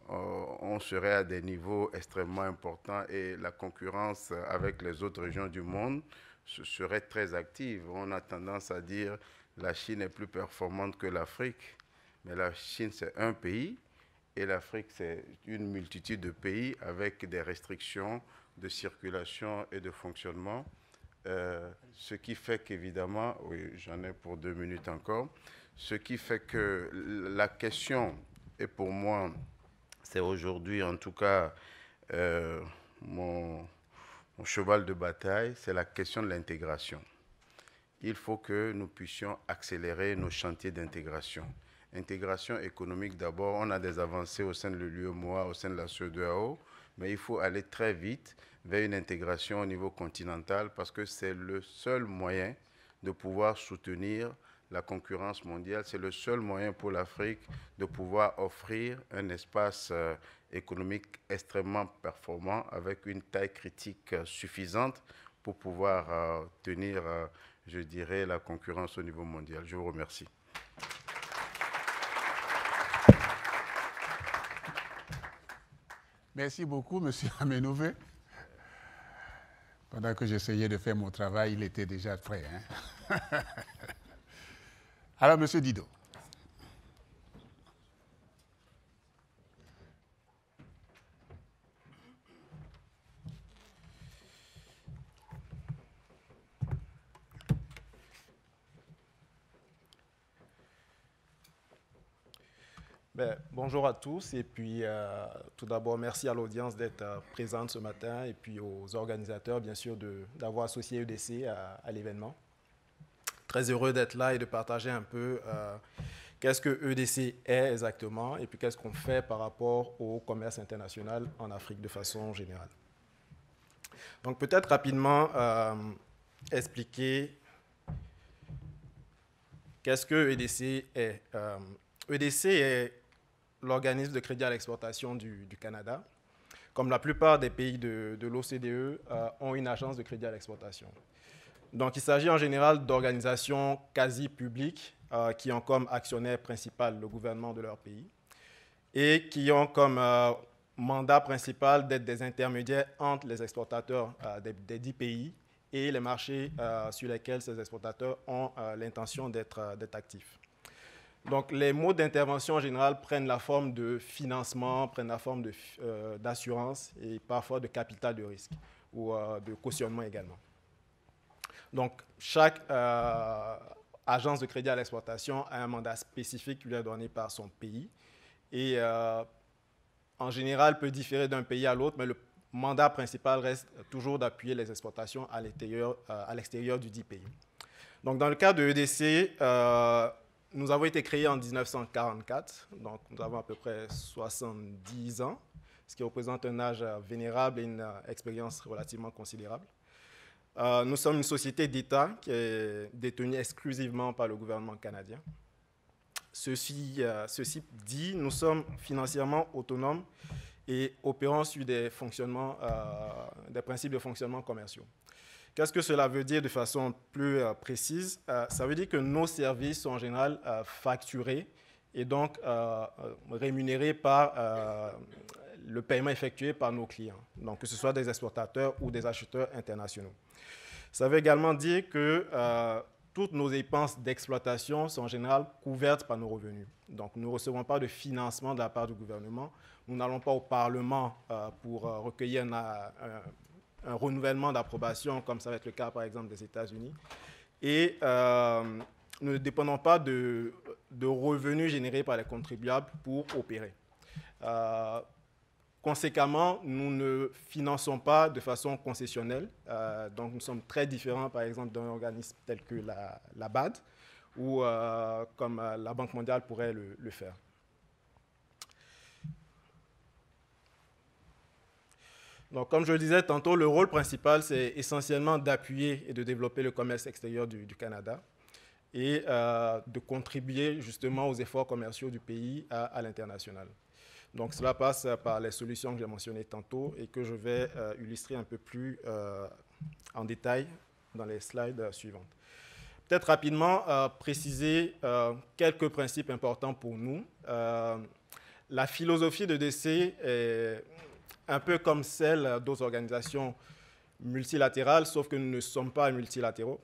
on serait à des niveaux extrêmement importants et la concurrence avec les autres régions du monde serait très active. On a tendance à dire que la Chine est plus performante que l'Afrique, mais la Chine, c'est un pays et l'Afrique, c'est une multitude de pays avec des restrictions de circulation et de fonctionnement. Ce qui fait qu'évidemment, oui, j'en ai pour 2 minutes encore, ce qui fait que la question, et pour moi, c'est aujourd'hui en tout cas mon cheval de bataille, c'est la question de l'intégration. Il faut que nous puissions accélérer nos chantiers d'intégration. Intégration économique d'abord, on a des avancées au sein de l'UEMOA, au sein de la CEDEAO, mais il faut aller très vite vers une intégration au niveau continental parce que c'est le seul moyen de pouvoir soutenir la concurrence mondiale. C'est le seul moyen pour l'Afrique de pouvoir offrir un espace économique extrêmement performant avec une taille critique suffisante pour pouvoir tenir, je dirais, la concurrence au niveau mondial. Je vous remercie. Merci beaucoup, M. Amenouvé. Pendant que j'essayais de faire mon travail, il était déjà prêt. Hein? Alors, M. Dido. Bonjour à tous et puis tout d'abord merci à l'audience d'être présente ce matin et puis aux organisateurs bien sûr d'avoir associé EDC à l'événement. Très heureux d'être là et de partager un peu qu'est-ce que EDC est exactement et puis qu'est-ce qu'on fait par rapport au commerce international en Afrique de façon générale. Donc peut-être rapidement expliquer qu'est-ce que EDC est. EDC est l'organisme de crédit à l'exportation du Canada. Comme la plupart des pays de l'OCDE, ont une agence de crédit à l'exportation. Donc, il s'agit en général d'organisations quasi publiques qui ont comme actionnaire principal le gouvernement de leur pays et qui ont comme mandat principal d'être des intermédiaires entre les exportateurs des 10 pays et les marchés sur lesquels ces exportateurs ont l'intention d'être actifs. Donc, les modes d'intervention en général prennent la forme de financement, prennent la forme d'assurance et parfois de capital de risque ou de cautionnement également. Donc, chaque agence de crédit à l'exportation a un mandat spécifique qui lui est donné par son pays et en général peut différer d'un pays à l'autre, mais le mandat principal reste toujours d'appuyer les exportations à l'extérieur du dit pays. Donc, dans le cas de EDC, nous avons été créés en 1944, donc nous avons à peu près 70 ans, ce qui représente un âge vénérable et une expérience relativement considérable. Nous sommes une société d'État qui est détenue exclusivement par le gouvernement canadien. Ceci dit, nous sommes financièrement autonomes et opérons sur des principes de fonctionnement commerciaux. Qu'est-ce que cela veut dire de façon plus précise? Ça veut dire que nos services sont en général facturés et donc rémunérés par le paiement effectué par nos clients, donc que ce soit des exportateurs ou des acheteurs internationaux. Ça veut également dire que toutes nos dépenses d'exploitation sont en général couvertes par nos revenus. Donc nous ne recevons pas de financement de la part du gouvernement. Nous n'allons pas au Parlement pour recueillir un renouvellement d'approbation, comme ça va être le cas, par exemple, des États-Unis. Et nous ne dépendons pas de revenus générés par les contribuables pour opérer. Conséquemment, nous ne finançons pas de façon concessionnelle. Donc, nous sommes très différents, par exemple, d'un organisme tel que la BAD ou comme la Banque mondiale pourrait le faire. Donc, comme je le disais tantôt, le rôle principal, c'est essentiellement d'appuyer et de développer le commerce extérieur du Canada et de contribuer justement aux efforts commerciaux du pays à l'international. Donc, cela passe par les solutions que j'ai mentionnées tantôt et que je vais illustrer un peu plus en détail dans les slides suivantes. peut-être rapidement préciser quelques principes importants pour nous. La philosophie de d'EDC est un peu comme celle d'autres organisations multilatérales, sauf que nous ne sommes pas multilatéraux,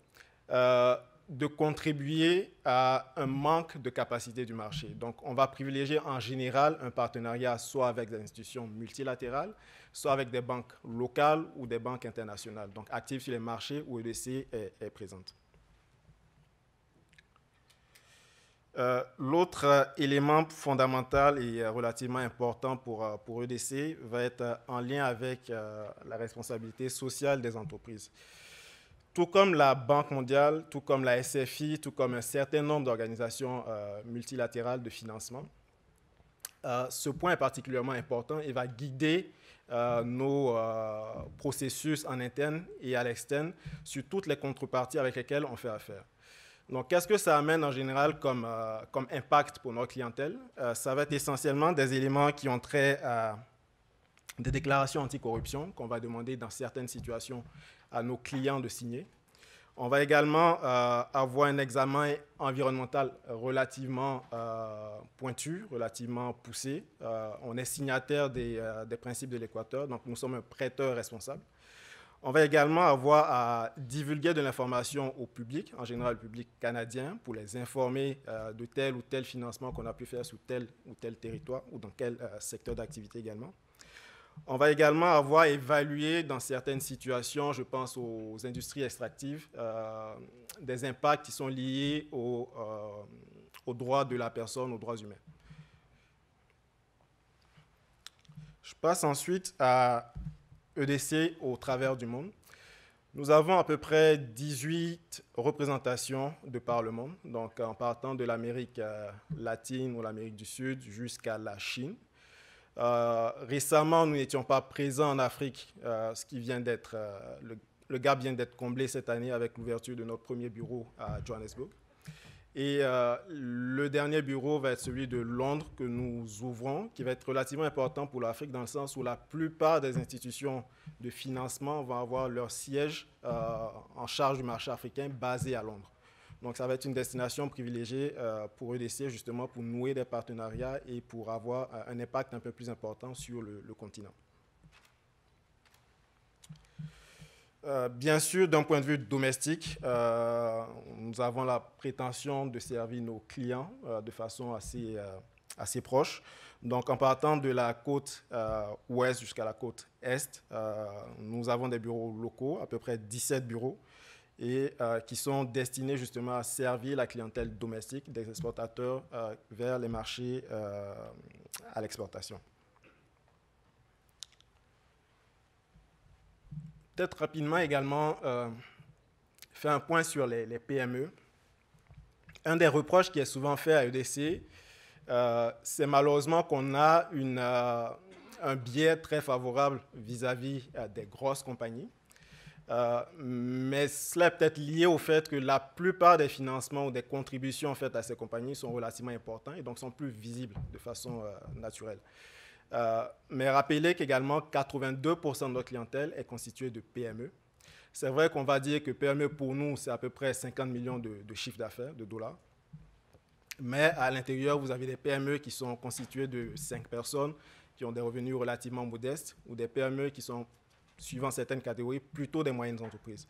de contribuer à un manque de capacité du marché. Donc, on va privilégier en général un partenariat soit avec des institutions multilatérales, soit avec des banques locales ou des banques internationales, donc actives sur les marchés où EDC est présente. L'autre élément fondamental et relativement important pour EDC va être en lien avec la responsabilité sociale des entreprises. Tout comme la Banque mondiale, tout comme la SFI, tout comme un certain nombre d'organisations multilatérales de financement, ce point est particulièrement important et va guider nos processus en interne et à l'externe sur toutes les contreparties avec lesquelles on fait affaire. Donc, qu'est-ce que ça amène en général comme impact pour notre clientèle? Ça va être essentiellement des éléments qui ont trait à des déclarations anticorruption qu'on va demander dans certaines situations à nos clients de signer. On va également avoir un examen environnemental relativement pointu, relativement poussé. On est signataire des principes de l'Équateur, donc nous sommes un prêteur responsable. On va également avoir à divulguer de l'information au public, en général le public canadien, pour les informer de tel ou tel financement qu'on a pu faire sur tel ou tel territoire ou dans quel secteur d'activité également. On va également avoir évalué dans certaines situations, je pense aux industries extractives, des impacts qui sont liés aux droits de la personne, aux droits humains. Je passe ensuite à EDC au travers du monde. Nous avons à peu près 18 représentations de par le monde, donc en partant de l'Amérique latine ou l'Amérique du Sud jusqu'à la Chine. Récemment, nous n'étions pas présents en Afrique, ce qui vient d'être, le gap vient d'être comblé cette année avec l'ouverture de notre premier bureau à Johannesburg. Et le dernier bureau va être celui de Londres que nous ouvrons, qui va être relativement important pour l'Afrique dans le sens où la plupart des institutions de financement vont avoir leur siège en charge du marché africain basé à Londres. Donc ça va être une destination privilégiée pour EDC justement pour nouer des partenariats et pour avoir un impact un peu plus important sur le continent. Bien sûr, d'un point de vue domestique, nous avons la prétention de servir nos clients de façon assez proche. Donc, en partant de la côte ouest jusqu'à la côte est, nous avons des bureaux locaux, à peu près 17 bureaux, et qui sont destinés justement à servir la clientèle domestique des exportateurs vers les marchés à l'exportation. Peut-être rapidement également faire un point sur les PME. Un des reproches qui est souvent fait à EDC, c'est malheureusement qu'on a un biais très favorable vis-à-vis des grosses compagnies. Mais cela est peut-être lié au fait que la plupart des financements ou des contributions faites à ces compagnies sont relativement importants et donc sont plus visibles de façon naturelle. Mais rappelez qu'également 82% de notre clientèle est constituée de PME. C'est vrai qu'on va dire que PME pour nous, c'est à peu près 50 millions de chiffre d'affaires, de dollars. Mais à l'intérieur, vous avez des PME qui sont constituées de 5 personnes, qui ont des revenus relativement modestes, ou des PME qui sont, suivant certaines catégories, plutôt des moyennes entreprises.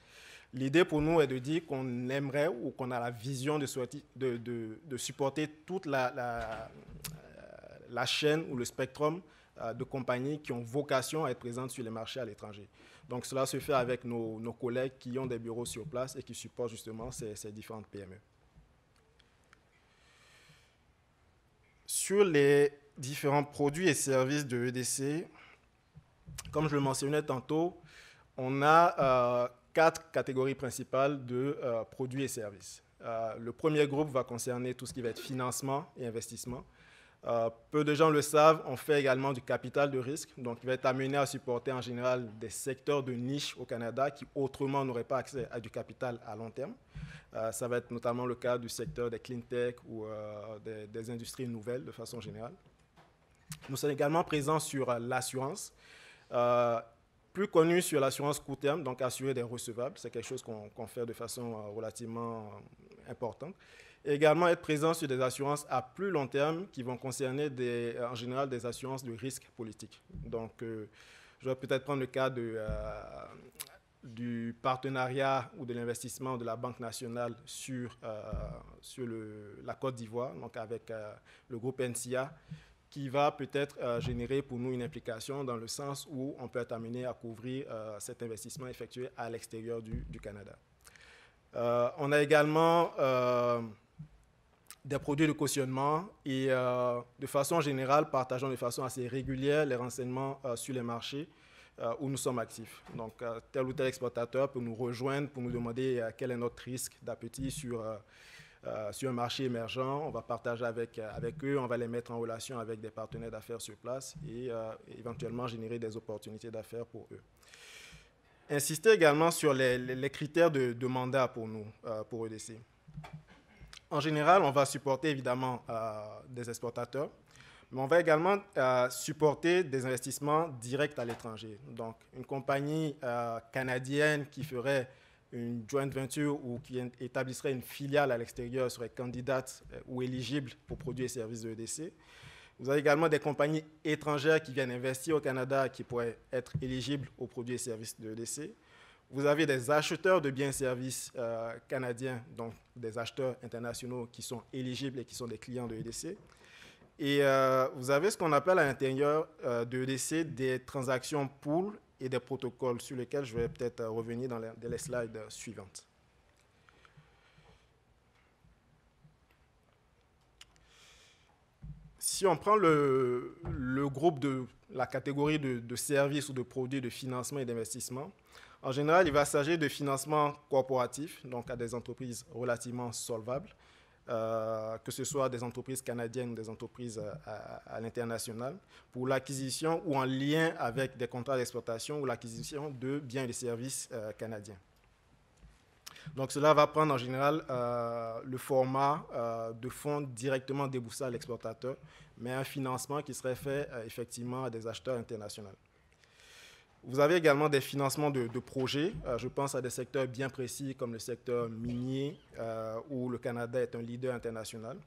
L'idée pour nous est de dire qu'on aimerait ou qu'on a la vision de supporter toute la chaîne ou le spectrum de compagnies qui ont vocation à être présentes sur les marchés à l'étranger. Donc cela se fait avec nos collègues qui ont des bureaux sur place et qui supportent justement ces différentes PME. Sur les différents produits et services de EDC, comme je le mentionnais tantôt, on a 4 catégories principales de produits et services. Le premier groupe va concerner tout ce qui va être financement et investissement. Peu de gens le savent, on fait également du capital de risque, donc il va être amené à supporter en général des secteurs de niche au Canada qui autrement n'auraient pas accès à du capital à long terme. Ça va être notamment le cas du secteur des clean tech ou des industries nouvelles de façon générale. Nous sommes également présents sur l'assurance. plus connu sur l'assurance court terme, donc assurer des recevables. C'est quelque chose qu'on fait de façon relativement importante. Et également être présent sur des assurances à plus long terme qui vont concerner en général des assurances de risque politique. Donc, je vais peut-être prendre le cas du partenariat ou de l'investissement de la Banque nationale sur la Côte d'Ivoire, donc avec le groupe NCA, qui va peut-être générer pour nous une implication dans le sens où on peut être amené à couvrir cet investissement effectué à l'extérieur du Canada. On a également des produits de cautionnement et de façon générale, partageons de façon assez régulière les renseignements sur les marchés où nous sommes actifs. Donc, tel ou tel exportateur peut nous rejoindre pour nous demander quel est notre risque d'appétit sur un marché émergent. On va partager avec eux, on va les mettre en relation avec des partenaires d'affaires sur place et éventuellement générer des opportunités d'affaires pour eux. Insister également sur les critères de mandat pour nous, pour EDC. En général, on va supporter évidemment des exportateurs, mais on va également supporter des investissements directs à l'étranger. Donc, une compagnie canadienne qui ferait une joint venture ou qui établisserait une filiale à l'extérieur serait candidate ou éligible pour produits et services de EDC. Vous avez également des compagnies étrangères qui viennent investir au Canada qui pourraient être éligibles aux produits et services de EDC. Vous avez des acheteurs de biens et services canadiens, donc des acheteurs internationaux qui sont éligibles et qui sont des clients de EDC. Et vous avez ce qu'on appelle à l'intérieur de EDC des transactions pool et des protocoles sur lesquels je vais peut-être revenir dans les slides suivantes. Si on prend le groupe de la catégorie de services ou de produits de financement et d'investissement, en général, il va s'agir de financement corporatif, donc à des entreprises relativement solvables, que ce soit des entreprises canadiennes ou des entreprises à l'international, pour l'acquisition ou en lien avec des contrats d'exploitation ou l'acquisition de biens et services canadiens. Donc cela va prendre en général le format de fonds directement déboursés à l'exportateur, mais un financement qui serait fait effectivement à des acheteurs internationaux. Vous avez également des financements de projets. Je pense à des secteurs bien précis comme le secteur minier, où le Canada est un leader international.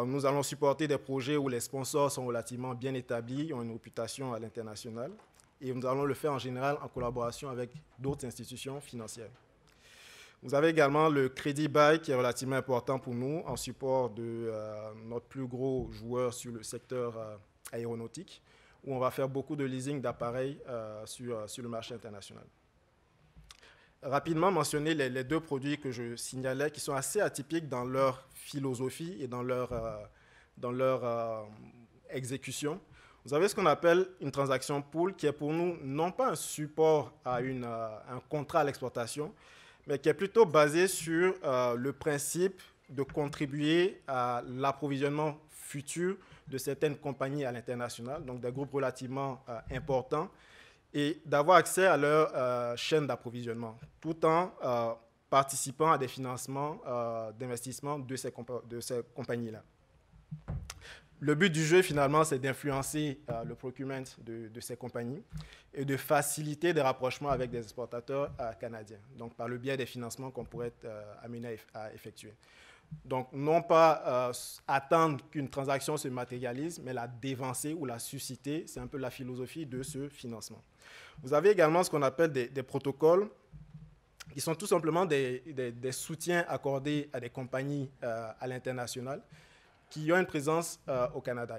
Nous allons supporter des projets où les sponsors sont relativement bien établis, ont une réputation à l'international. Et nous allons le faire en général en collaboration avec d'autres institutions financières. Vous avez également le crédit bail qui est relativement important pour nous en support de notre plus gros joueur sur le secteur aéronautique, où on va faire beaucoup de leasing d'appareils sur le marché international. Rapidement mentionner les deux produits que je signalais qui sont assez atypiques dans leur philosophie et dans leur exécution. Vous avez ce qu'on appelle une transaction pool qui est pour nous non pas un support à un contrat à l'exportation, mais qui est plutôt basé sur le principe de contribuer à l'approvisionnement futur de certaines compagnies à l'international, donc des groupes relativement importants, et d'avoir accès à leur chaîne d'approvisionnement, tout en participant à des financements d'investissement de ces compagnies-là. Le but du jeu, finalement, c'est d'influencer le procurement de ces compagnies et de faciliter des rapprochements avec des exportateurs canadiens, donc par le biais des financements qu'on pourrait être amené à effectuer. Donc, non pas attendre qu'une transaction se matérialise, mais la dévancer ou la susciter. C'est un peu la philosophie de ce financement. Vous avez également ce qu'on appelle des protocoles qui sont tout simplement des soutiens accordés à des compagnies à l'international qui ont une présence au Canada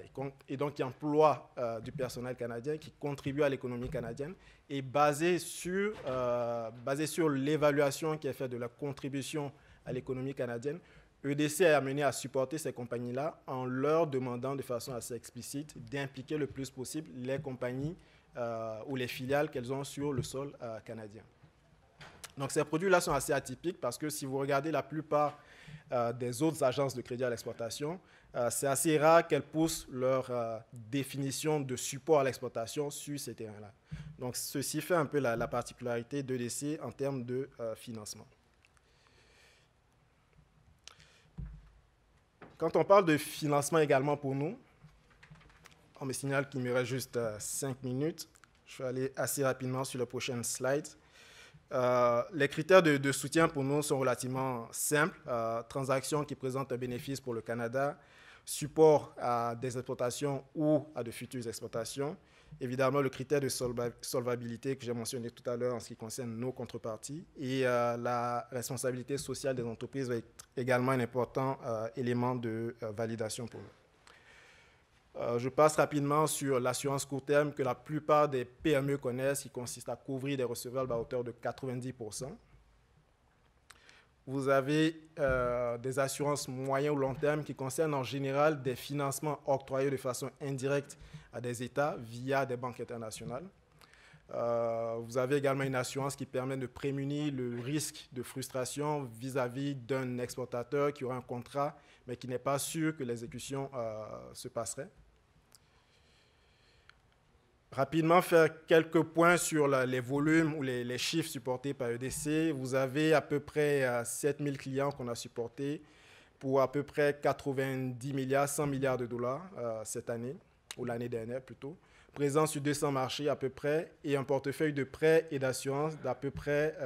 et donc qui emploient du personnel canadien, qui contribue à l'économie canadienne et basé sur l'évaluation qui est faite de la contribution à l'économie canadienne. EDC est amené à supporter ces compagnies-là en leur demandant de façon assez explicite d'impliquer le plus possible les compagnies ou les filiales qu'elles ont sur le sol canadien. Donc ces produits-là sont assez atypiques parce que si vous regardez la plupart des autres agences de crédit à l'exportation, c'est assez rare qu'elles poussent leur définition de support à l'exportation sur ces terrains-là. Donc ceci fait un peu la particularité d'EDC en termes de financement. Quand on parle de financement également pour nous, on me signale qu'il me reste juste 5 minutes. Je vais aller assez rapidement sur la prochaine slide. Les critères de soutien pour nous sont relativement simples. Transactions qui présentent un bénéfice pour le Canada, support à des exportations ou à de futures exportations. Évidemment, le critère de solvabilité que j'ai mentionné tout à l'heure en ce qui concerne nos contreparties. Et la responsabilité sociale des entreprises va être également un important élément de validation pour nous. Je passe rapidement sur l'assurance court terme que la plupart des PME connaissent, qui consiste à couvrir des recevables à hauteur de 90%. Vous avez des assurances moyen ou long terme qui concernent en général des financements octroyés de façon indirecte à des États via des banques internationales. Vous avez également une assurance qui permet de prémunir le risque de frustration vis-à-vis d'un exportateur qui aura un contrat, mais qui n'est pas sûr que l'exécution se passerait. Rapidement, faire quelques points sur les volumes ou les chiffres supportés par EDC. Vous avez à peu près 7000 clients qu'on a supportés pour à peu près 90 milliards, 100 milliards de dollars cette année, ou l'année dernière plutôt. Présent sur 200 marchés à peu près, et un portefeuille de prêts et d'assurance d'à peu près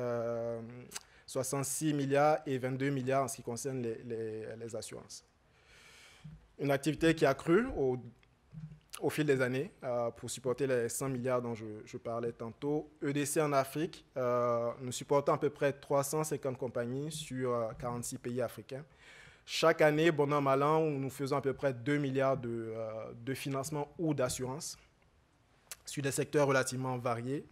66 milliards et 22 milliards en ce qui concerne les assurances. Une activité qui a crû au fil des années pour supporter les 100 milliards dont je parlais tantôt. EDC en Afrique, nous supportons à peu près 350 compagnies sur 46 pays africains. Chaque année, bon an, mal an, nous faisons à peu près 2 milliards de financement ou d'assurance sur des secteurs relativement variés.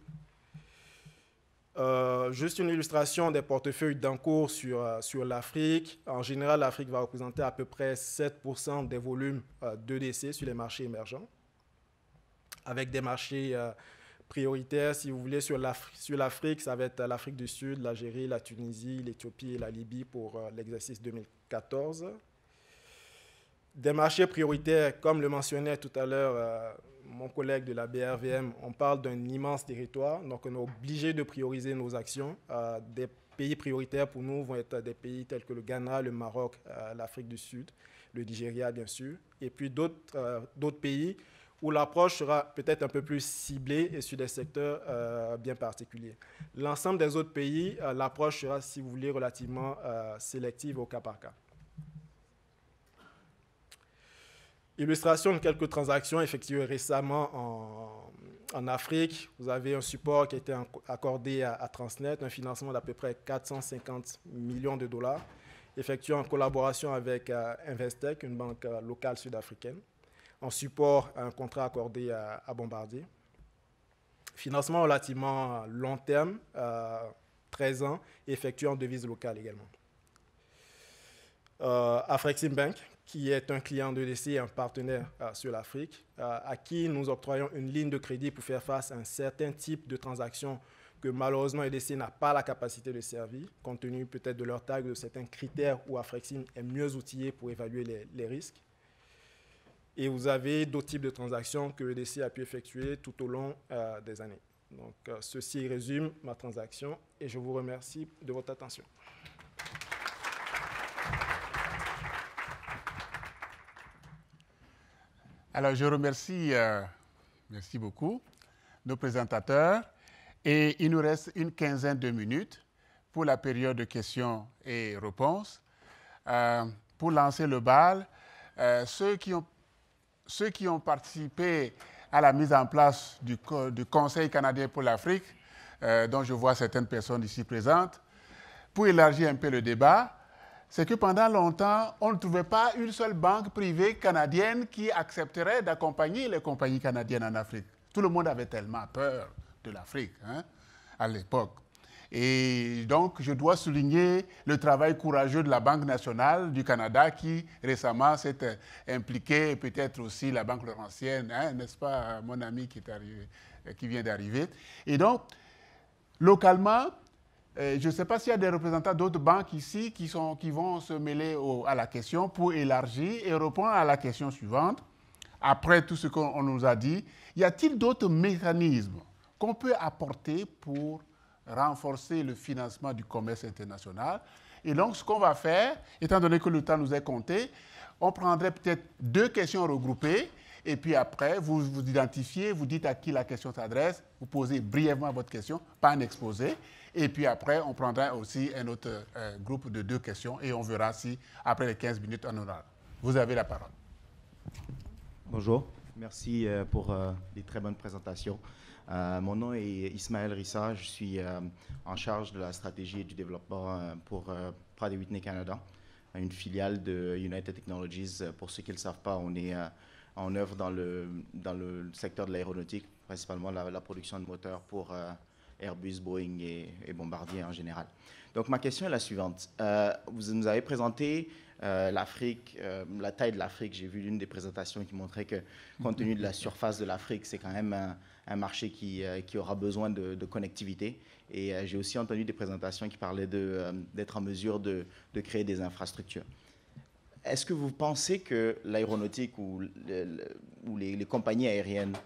Juste une illustration des portefeuilles d'encours sur l'Afrique. En général, l'Afrique va représenter à peu près 7% des volumes d'EDC sur les marchés émergents, avec des marchés prioritaires, si vous voulez, sur l'Afrique, ça va être l'Afrique du Sud, l'Algérie, la Tunisie, l'Éthiopie et la Libye pour l'exercice 2014. Des marchés prioritaires, comme le mentionnait tout à l'heure mon collègue de la BRVM, on parle d'un immense territoire, donc on est obligé de prioriser nos actions. Des pays prioritaires pour nous vont être des pays tels que le Ghana, le Maroc, l'Afrique du Sud, le Nigeria bien sûr, et puis d'autres pays où l'approche sera peut-être un peu plus ciblée et sur des secteurs bien particuliers. L'ensemble des autres pays, l'approche sera, si vous voulez, relativement sélective au cas par cas. Illustration de quelques transactions effectuées récemment en Afrique. Vous avez un support qui a été accordé à Transnet, un financement d'à peu près 450 millions de dollars, effectué en collaboration avec Investec, une banque locale sud-africaine, en support à un contrat accordé à Bombardier. Financement relativement long terme, 13 ans, effectué en devise locale également. Afreximbank, qui est un client d'EDC et un partenaire sur l'Afrique, à qui nous octroyons une ligne de crédit pour faire face à un certain type de transactions que malheureusement EDC n'a pas la capacité de servir, compte tenu peut-être de leur taille, de certains critères où Afrexim est mieux outillé pour évaluer les risques. Et vous avez d'autres types de transactions que EDC a pu effectuer tout au long des années. Donc, ceci résume ma transaction et je vous remercie de votre attention. Alors, je remercie, merci beaucoup, nos présentateurs. Et il nous reste une quinzaine de minutes pour la période de questions et réponses. Pour lancer le bal, ceux qui ont participé à la mise en place du Conseil canadien pour l'Afrique, dont je vois certaines personnes ici présentes, pour élargir un peu le débat, c'est que pendant longtemps, on ne trouvait pas une seule banque privée canadienne qui accepterait d'accompagner les compagnies canadiennes en Afrique. Tout le monde avait tellement peur de l'Afrique à l'époque. Et donc, je dois souligner le travail courageux de la Banque nationale du Canada qui récemment s'est impliquée, et peut-être aussi la Banque Laurentienne, n'est-ce pas, mon ami qui vient d'arriver. Et donc, localement, je ne sais pas s'il y a des représentants d'autres banques ici qui vont se mêler à la question pour élargir et répondre à la question suivante. Après tout ce qu'on nous a dit, y a-t-il d'autres mécanismes qu'on peut apporter pour renforcer le financement du commerce international? Et donc, ce qu'on va faire, étant donné que le temps nous est compté, on prendrait peut-être 2 questions regroupées Et puis après, vous vous identifiez, vous dites à qui la question s'adresse, vous posez brièvement votre question, pas un exposé. Et puis après, on prendra aussi un autre groupe de 2 questions et on verra si, après les 15 minutes, on aura. Vous avez la parole. Bonjour, merci pour les très bonnes présentations. Mon nom est Ismaël Rissa, je suis en charge de la stratégie et du développement pour Pratt & Whitney Canada, une filiale de United Technologies. Pour ceux qui ne le savent pas, on est en œuvre dans le secteur de l'aéronautique, principalement la production de moteurs pour Airbus, Boeing et Bombardier en général. Donc ma question est la suivante. Vous nous avez présenté l'Afrique, la taille de l'Afrique. J'ai vu l'une des présentations qui montrait que, compte tenu de la surface de l'Afrique, c'est quand même un marché qui aura besoin de connectivité. Et j'ai aussi entendu des présentations qui parlaient d'être en mesure de créer des infrastructures. Est-ce que vous pensez que l'aéronautique ou les compagnies aériennes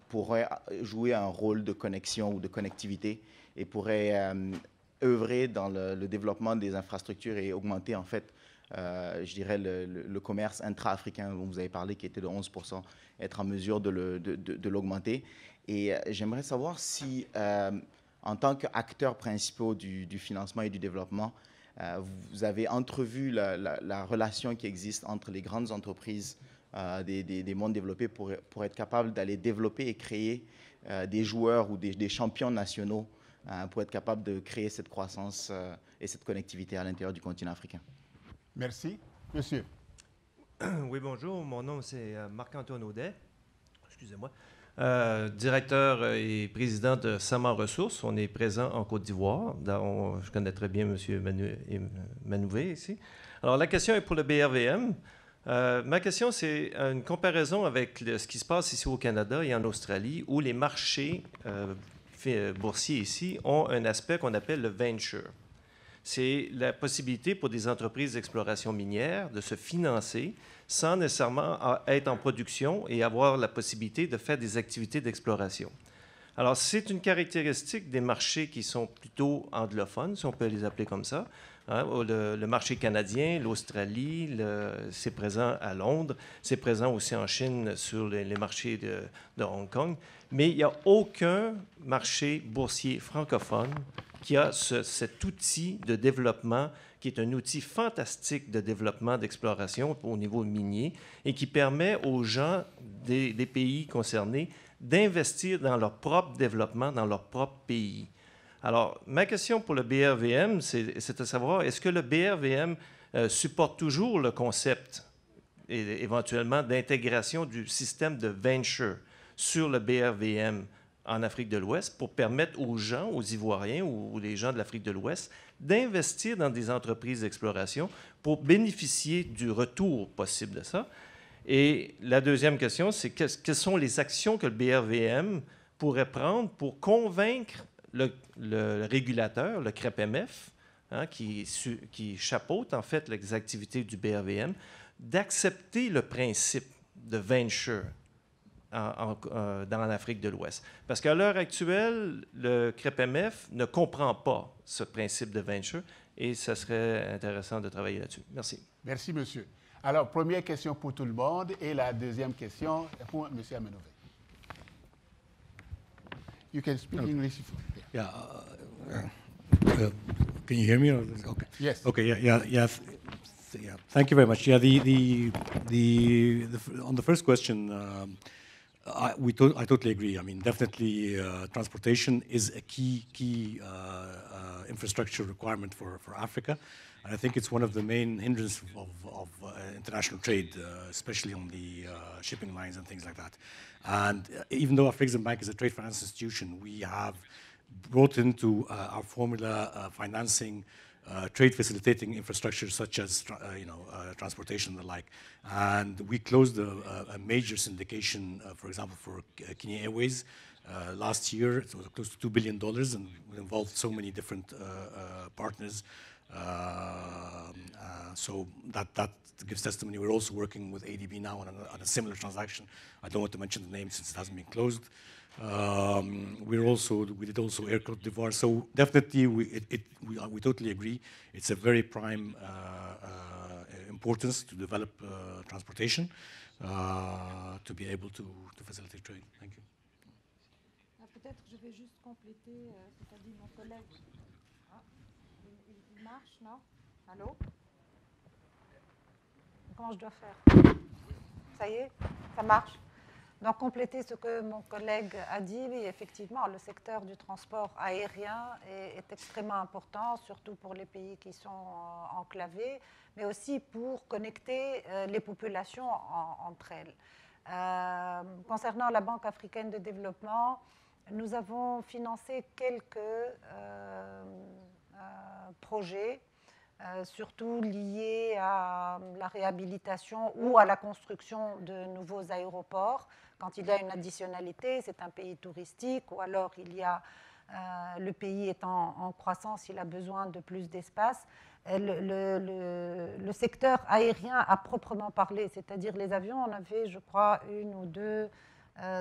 pourraient jouer un rôle de connexion ou de connectivité et pourraient œuvrer dans le développement des infrastructures et augmenter en fait, je dirais, le commerce intra-africain dont vous avez parlé, qui était de 11%, être en mesure de l'augmenter. Et j'aimerais savoir si, en tant qu'acteurs principaux du financement et du développement, vous avez entrevu la relation qui existe entre les grandes entreprises des mondes développés pour être capable d'aller développer et créer des joueurs ou des champions nationaux pour être capable de créer cette croissance et cette connectivité à l'intérieur du continent africain. Merci. Monsieur. Oui, bonjour. Mon nom, c'est Marc-Antoine Audet. Excusez-moi. Directeur et président de Sama Ressources. On est présent en Côte d'Ivoire. Je connais très bien M. Manouvé ici. Alors, la question est pour le BRVM. Ma question, c'est une comparaison avec ce qui se passe ici au Canada et en Australie, où les marchés boursiers ici ont un aspect qu'on appelle le venture. C'est la possibilité pour des entreprises d'exploration minière de se financer sans nécessairement être en production et avoir la possibilité de faire des activités d'exploration. Alors, c'est une caractéristique des marchés qui sont plutôt anglophones, si on peut les appeler comme ça. Hein, le marché canadien, l'Australie, c'est présent à Londres, c'est présent aussi en Chine sur les marchés de Hong Kong. Mais il n'y a aucun marché boursier francophone qui a cet outil de développement, qui est un outil fantastique de développement d'exploration au niveau minier et qui permet aux gens des pays concernés d'investir dans leur propre développement, dans leur propre pays. Alors, ma question pour le BRVM, c'est de savoir, est-ce que le BRVM supporte toujours le concept, éventuellement, d'intégration du système de venture sur le BRVM en Afrique de l'Ouest pour permettre aux gens, aux Ivoiriens ou les gens de l'Afrique de l'Ouest d'investir dans des entreprises d'exploration pour bénéficier du retour possible de ça? Et la deuxième question, c'est quelles sont les actions que le BRVM pourrait prendre pour convaincre le régulateur, le CREPMF, hein, qui chapeaute en fait les activités du BRVM, d'accepter le principe de venture dans l'Afrique de l'Ouest. Parce qu'à l'heure actuelle, le CREPMF ne comprend pas ce principe de venture et ça serait intéressant de travailler là-dessus. Merci. Merci, monsieur. Alors, première question pour tout le monde et la deuxième question pour M. Amenové. You can speak English. Yeah. Can you hear me? Okay. Yes. Okay. Yeah. Thank you very much. Yeah. On the first question, I totally agree. I mean, definitely, transportation is a key infrastructure requirement for Africa. And I think it's one of the main hindrances of international trade, especially on the shipping lines and things like that. And even though Afrexim Bank is a trade finance institution, we have brought into our formula financing trade facilitating infrastructure such as transportation and the like. And we closed a major syndication, for example, for Kenya Airways last year. It was close to $2 billion, and it involved so many different partners. So that gives testimony. We're also working with ADB now on a similar transaction. I don't want to mention the name since it hasn't been closed. We did also Air Côte d'Ivoire. So definitely, we totally agree. It's a very prime importance to develop transportation. to be able to facilitate trade. Thank you. Peut-être je vais juste compléter ce qu'a dit mon collègue. Ah, il marche, non? Allô? Comment je dois faire? Ça y est? Ça marche? Donc, compléter ce que mon collègue a dit, oui, effectivement, le secteur du transport aérien est extrêmement important, surtout pour les pays qui sont enclavés, mais aussi pour connecter les populations entre elles. Concernant la Banque africaine de développement, nous avons financé quelques projets, surtout liés à la réhabilitation ou à la construction de nouveaux aéroports. Quand il y a une additionnalité, c'est un pays touristique, ou alors il y a, le pays est en croissance, il a besoin de plus d'espace. Le secteur aérien à proprement parler, c'est-à-dire les avions, on avait, je crois, 1 ou 2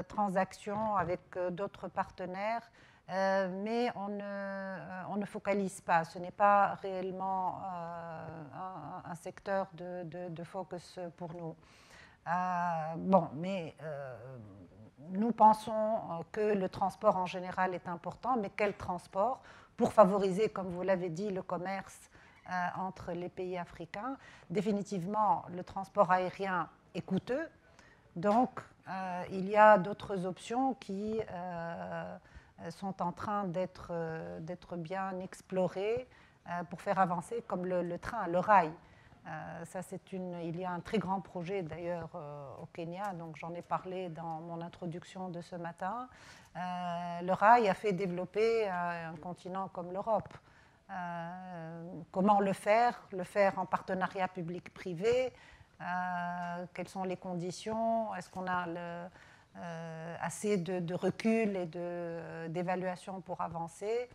transactions avec d'autres partenaires, mais on ne focalise pas. Ce n'est pas réellement un secteur de focus pour nous. Bon, mais nous pensons que le transport en général est important, mais quel transport? Pour favoriser, comme vous l'avez dit, le commerce entre les pays africains. Définitivement, le transport aérien est coûteux, donc il y a d'autres options qui sont en train d'être bien explorées pour faire avancer, comme le train, le rail. Il y a un très grand projet d'ailleurs au Kenya, donc j'en ai parlé dans mon introduction de ce matin. Le rail a fait développer un continent comme l'Europe. Comment le faire? Le faire en partenariat public-privé? Quelles sont les conditions? Est-ce qu'on a assez de recul et d'évaluation pour avancer?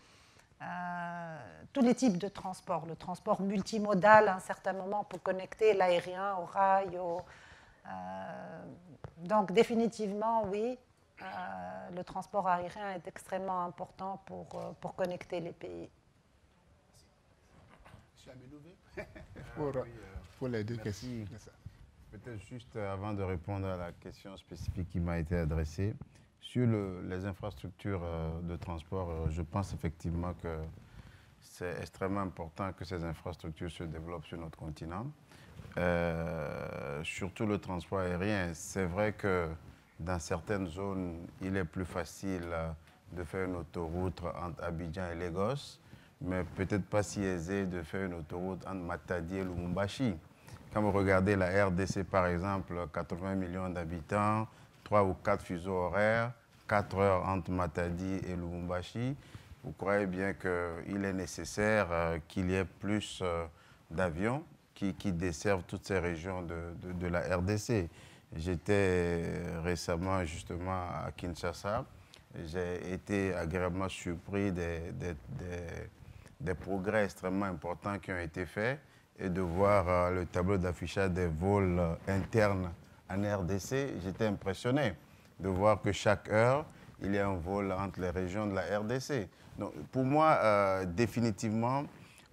Tous les types de transport, le transport multimodal à un certain moment pour connecter l'aérien au rail. Donc définitivement, oui, le transport aérien est extrêmement important pour connecter les pays. Pour les deux questions. Peut-être juste avant de répondre à la question spécifique qui m'a été adressée, sur les infrastructures de transport, je pense effectivement que c'est extrêmement important que ces infrastructures se développent sur notre continent. Surtout le transport aérien. C'est vrai que dans certaines zones, il est plus facile de faire une autoroute entre Abidjan et Lagos, mais peut-être pas si aisé de faire une autoroute entre Matadi et Lubumbashi. Quand vous regardez la RDC, par exemple, 80 millions d'habitants, 3 ou 4 fuseaux horaires, 4 heures entre Matadi et Lubumbashi, vous croyez bien qu'il est nécessaire qu'il y ait plus d'avions qui desservent toutes ces régions de la RDC. J'étais récemment justement à Kinshasa. J'ai été agréablement surpris des progrès extrêmement importants qui ont été faits et de voir le tableau d'affichage des vols internes en RDC. J'étais impressionné de voir que chaque heure, il y a un vol entre les régions de la RDC. Donc, pour moi, définitivement,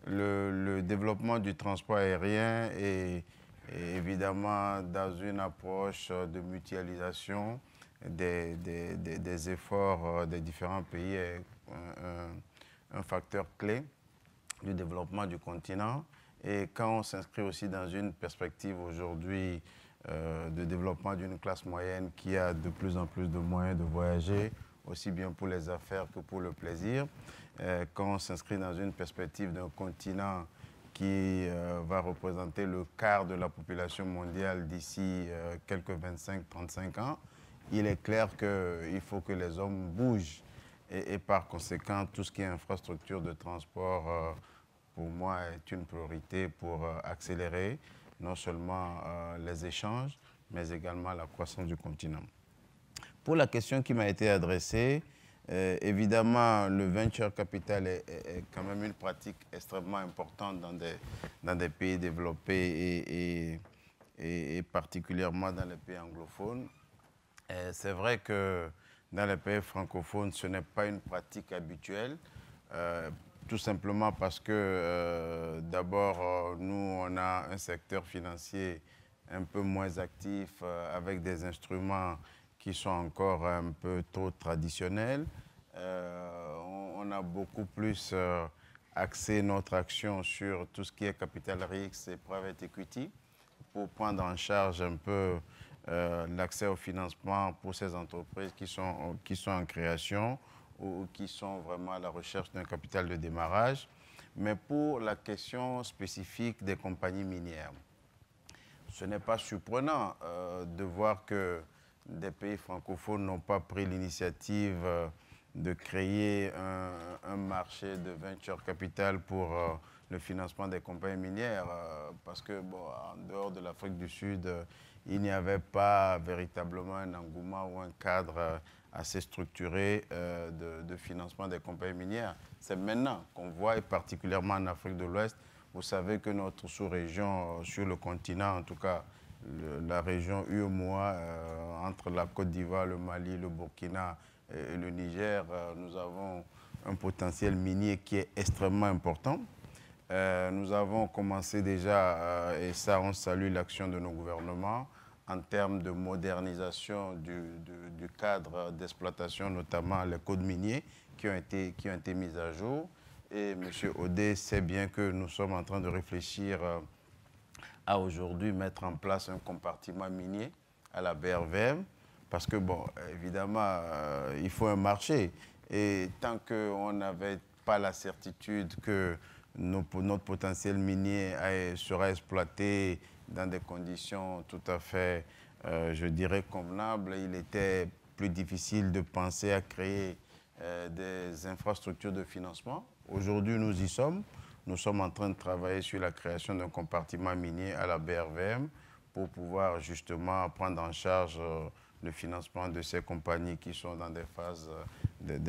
le développement du transport aérien est évidemment dans une approche de mutualisation des efforts des différents pays est un facteur clé du développement du continent. Et quand on s'inscrit aussi dans une perspective aujourd'hui de développement d'une classe moyenne qui a de plus en plus de moyens de voyager, aussi bien pour les affaires que pour le plaisir, quand on s'inscrit dans une perspective d'un continent qui va représenter le quart de la population mondiale d'ici quelques 25-35 ans, il est clair qu'il faut que les hommes bougent. Et par conséquent, tout ce qui est infrastructure de transport, pour moi, est une priorité pour accélérer non seulement les échanges, mais également la croissance du continent. Pour la question qui m'a été adressée, évidemment, le venture capital est quand même une pratique extrêmement importante dans des pays développés et particulièrement dans les pays anglophones. C'est vrai que dans les pays francophones, ce n'est pas une pratique habituelle, tout simplement parce que d'abord, nous, on a un secteur financier un peu moins actifs avec des instruments qui sont encore un peu trop traditionnels. On a beaucoup plus axé notre action sur tout ce qui est capital risque et private equity pour prendre en charge un peu l'accès au financement pour ces entreprises qui sont en création ou qui sont vraiment à la recherche d'un capital de démarrage. Mais pour la question spécifique des compagnies minières, ce n'est pas surprenant de voir que des pays francophones n'ont pas pris l'initiative de créer un marché de venture capital pour le financement des compagnies minières, parce que en dehors de l'Afrique du Sud, il n'y avait pas véritablement un engouement ou un cadre assez structuré de financement des compagnies minières. C'est maintenant qu'on voit, et particulièrement en Afrique de l'Ouest, vous savez que notre sous-région sur le continent, en tout cas la région UEMOA, entre la Côte d'Ivoire, le Mali, le Burkina et le Niger, nous avons un potentiel minier qui est extrêmement important. Nous avons commencé déjà, et ça on salue l'action de nos gouvernements, en termes de modernisation du cadre d'exploitation, notamment les codes miniers qui ont été mis à jour. Et M. Odé sait bien que nous sommes en train de réfléchir à aujourd'hui mettre en place un compartiment minier à la BRVM, parce que, évidemment, il faut un marché. Et tant qu'on n'avait pas la certitude que notre potentiel minier sera exploité dans des conditions tout à fait, je dirais, convenables, il était plus difficile de penser à créer des infrastructures de financement. Aujourd'hui, nous y sommes. Nous sommes en train de travailler sur la création d'un compartiment minier à la BRVM pour pouvoir justement prendre en charge le financement de ces compagnies qui sont dans des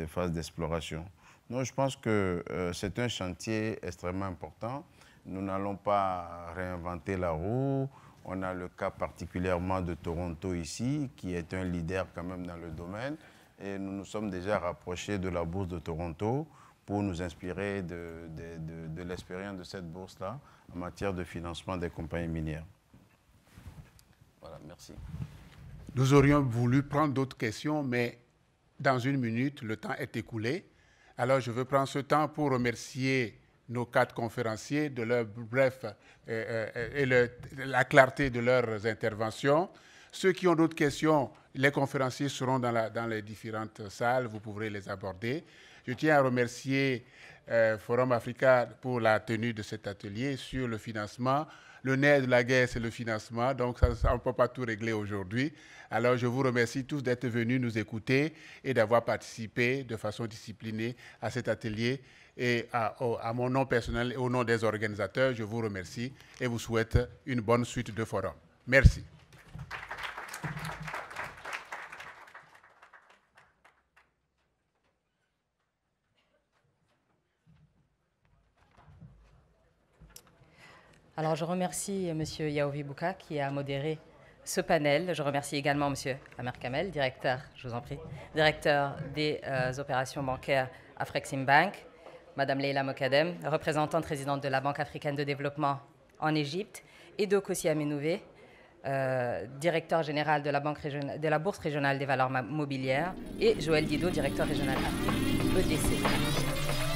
phases d'exploration. Donc, je pense que c'est un chantier extrêmement important. Nous n'allons pas réinventer la roue. On a le cas particulièrement de Toronto ici, qui est un leader quand même dans le domaine. Et nous nous sommes déjà rapprochés de la bourse de Toronto pour nous inspirer de l'expérience de cette bourse-là en matière de financement des compagnies minières. Voilà, merci. Nous aurions voulu prendre d'autres questions, mais dans une minute, le temps est écoulé. Alors, je veux prendre ce temps pour remercier nos 4 conférenciers de leur bref et la clarté de leurs interventions. Ceux qui ont d'autres questions, les conférenciers seront dans les différentes salles, vous pourrez les aborder. Je tiens à remercier Forum Africa pour la tenue de cet atelier sur le financement. Le nerf de la guerre, c'est le financement, donc ça, on ne peut pas tout régler aujourd'hui. Alors, je vous remercie tous d'être venus nous écouter et d'avoir participé de façon disciplinée à cet atelier. Et à mon nom personnel et au nom des organisateurs, je vous remercie et vous souhaite une bonne suite de forum. Merci. Alors, je remercie M. Yaovi Bouka qui a modéré ce panel. Je remercie également M. Amer Kamel, directeur, je vous en prie, directeur des opérations bancaires à Afrexim Bank, Mme Leila Mokadem, représentante résidente de la Banque africaine de développement en Égypte, et Dokossi Amenouvé, directeur général de la Bourse régionale des valeurs mobilières, et Joël Dido, directeur régional Afrique, EDC.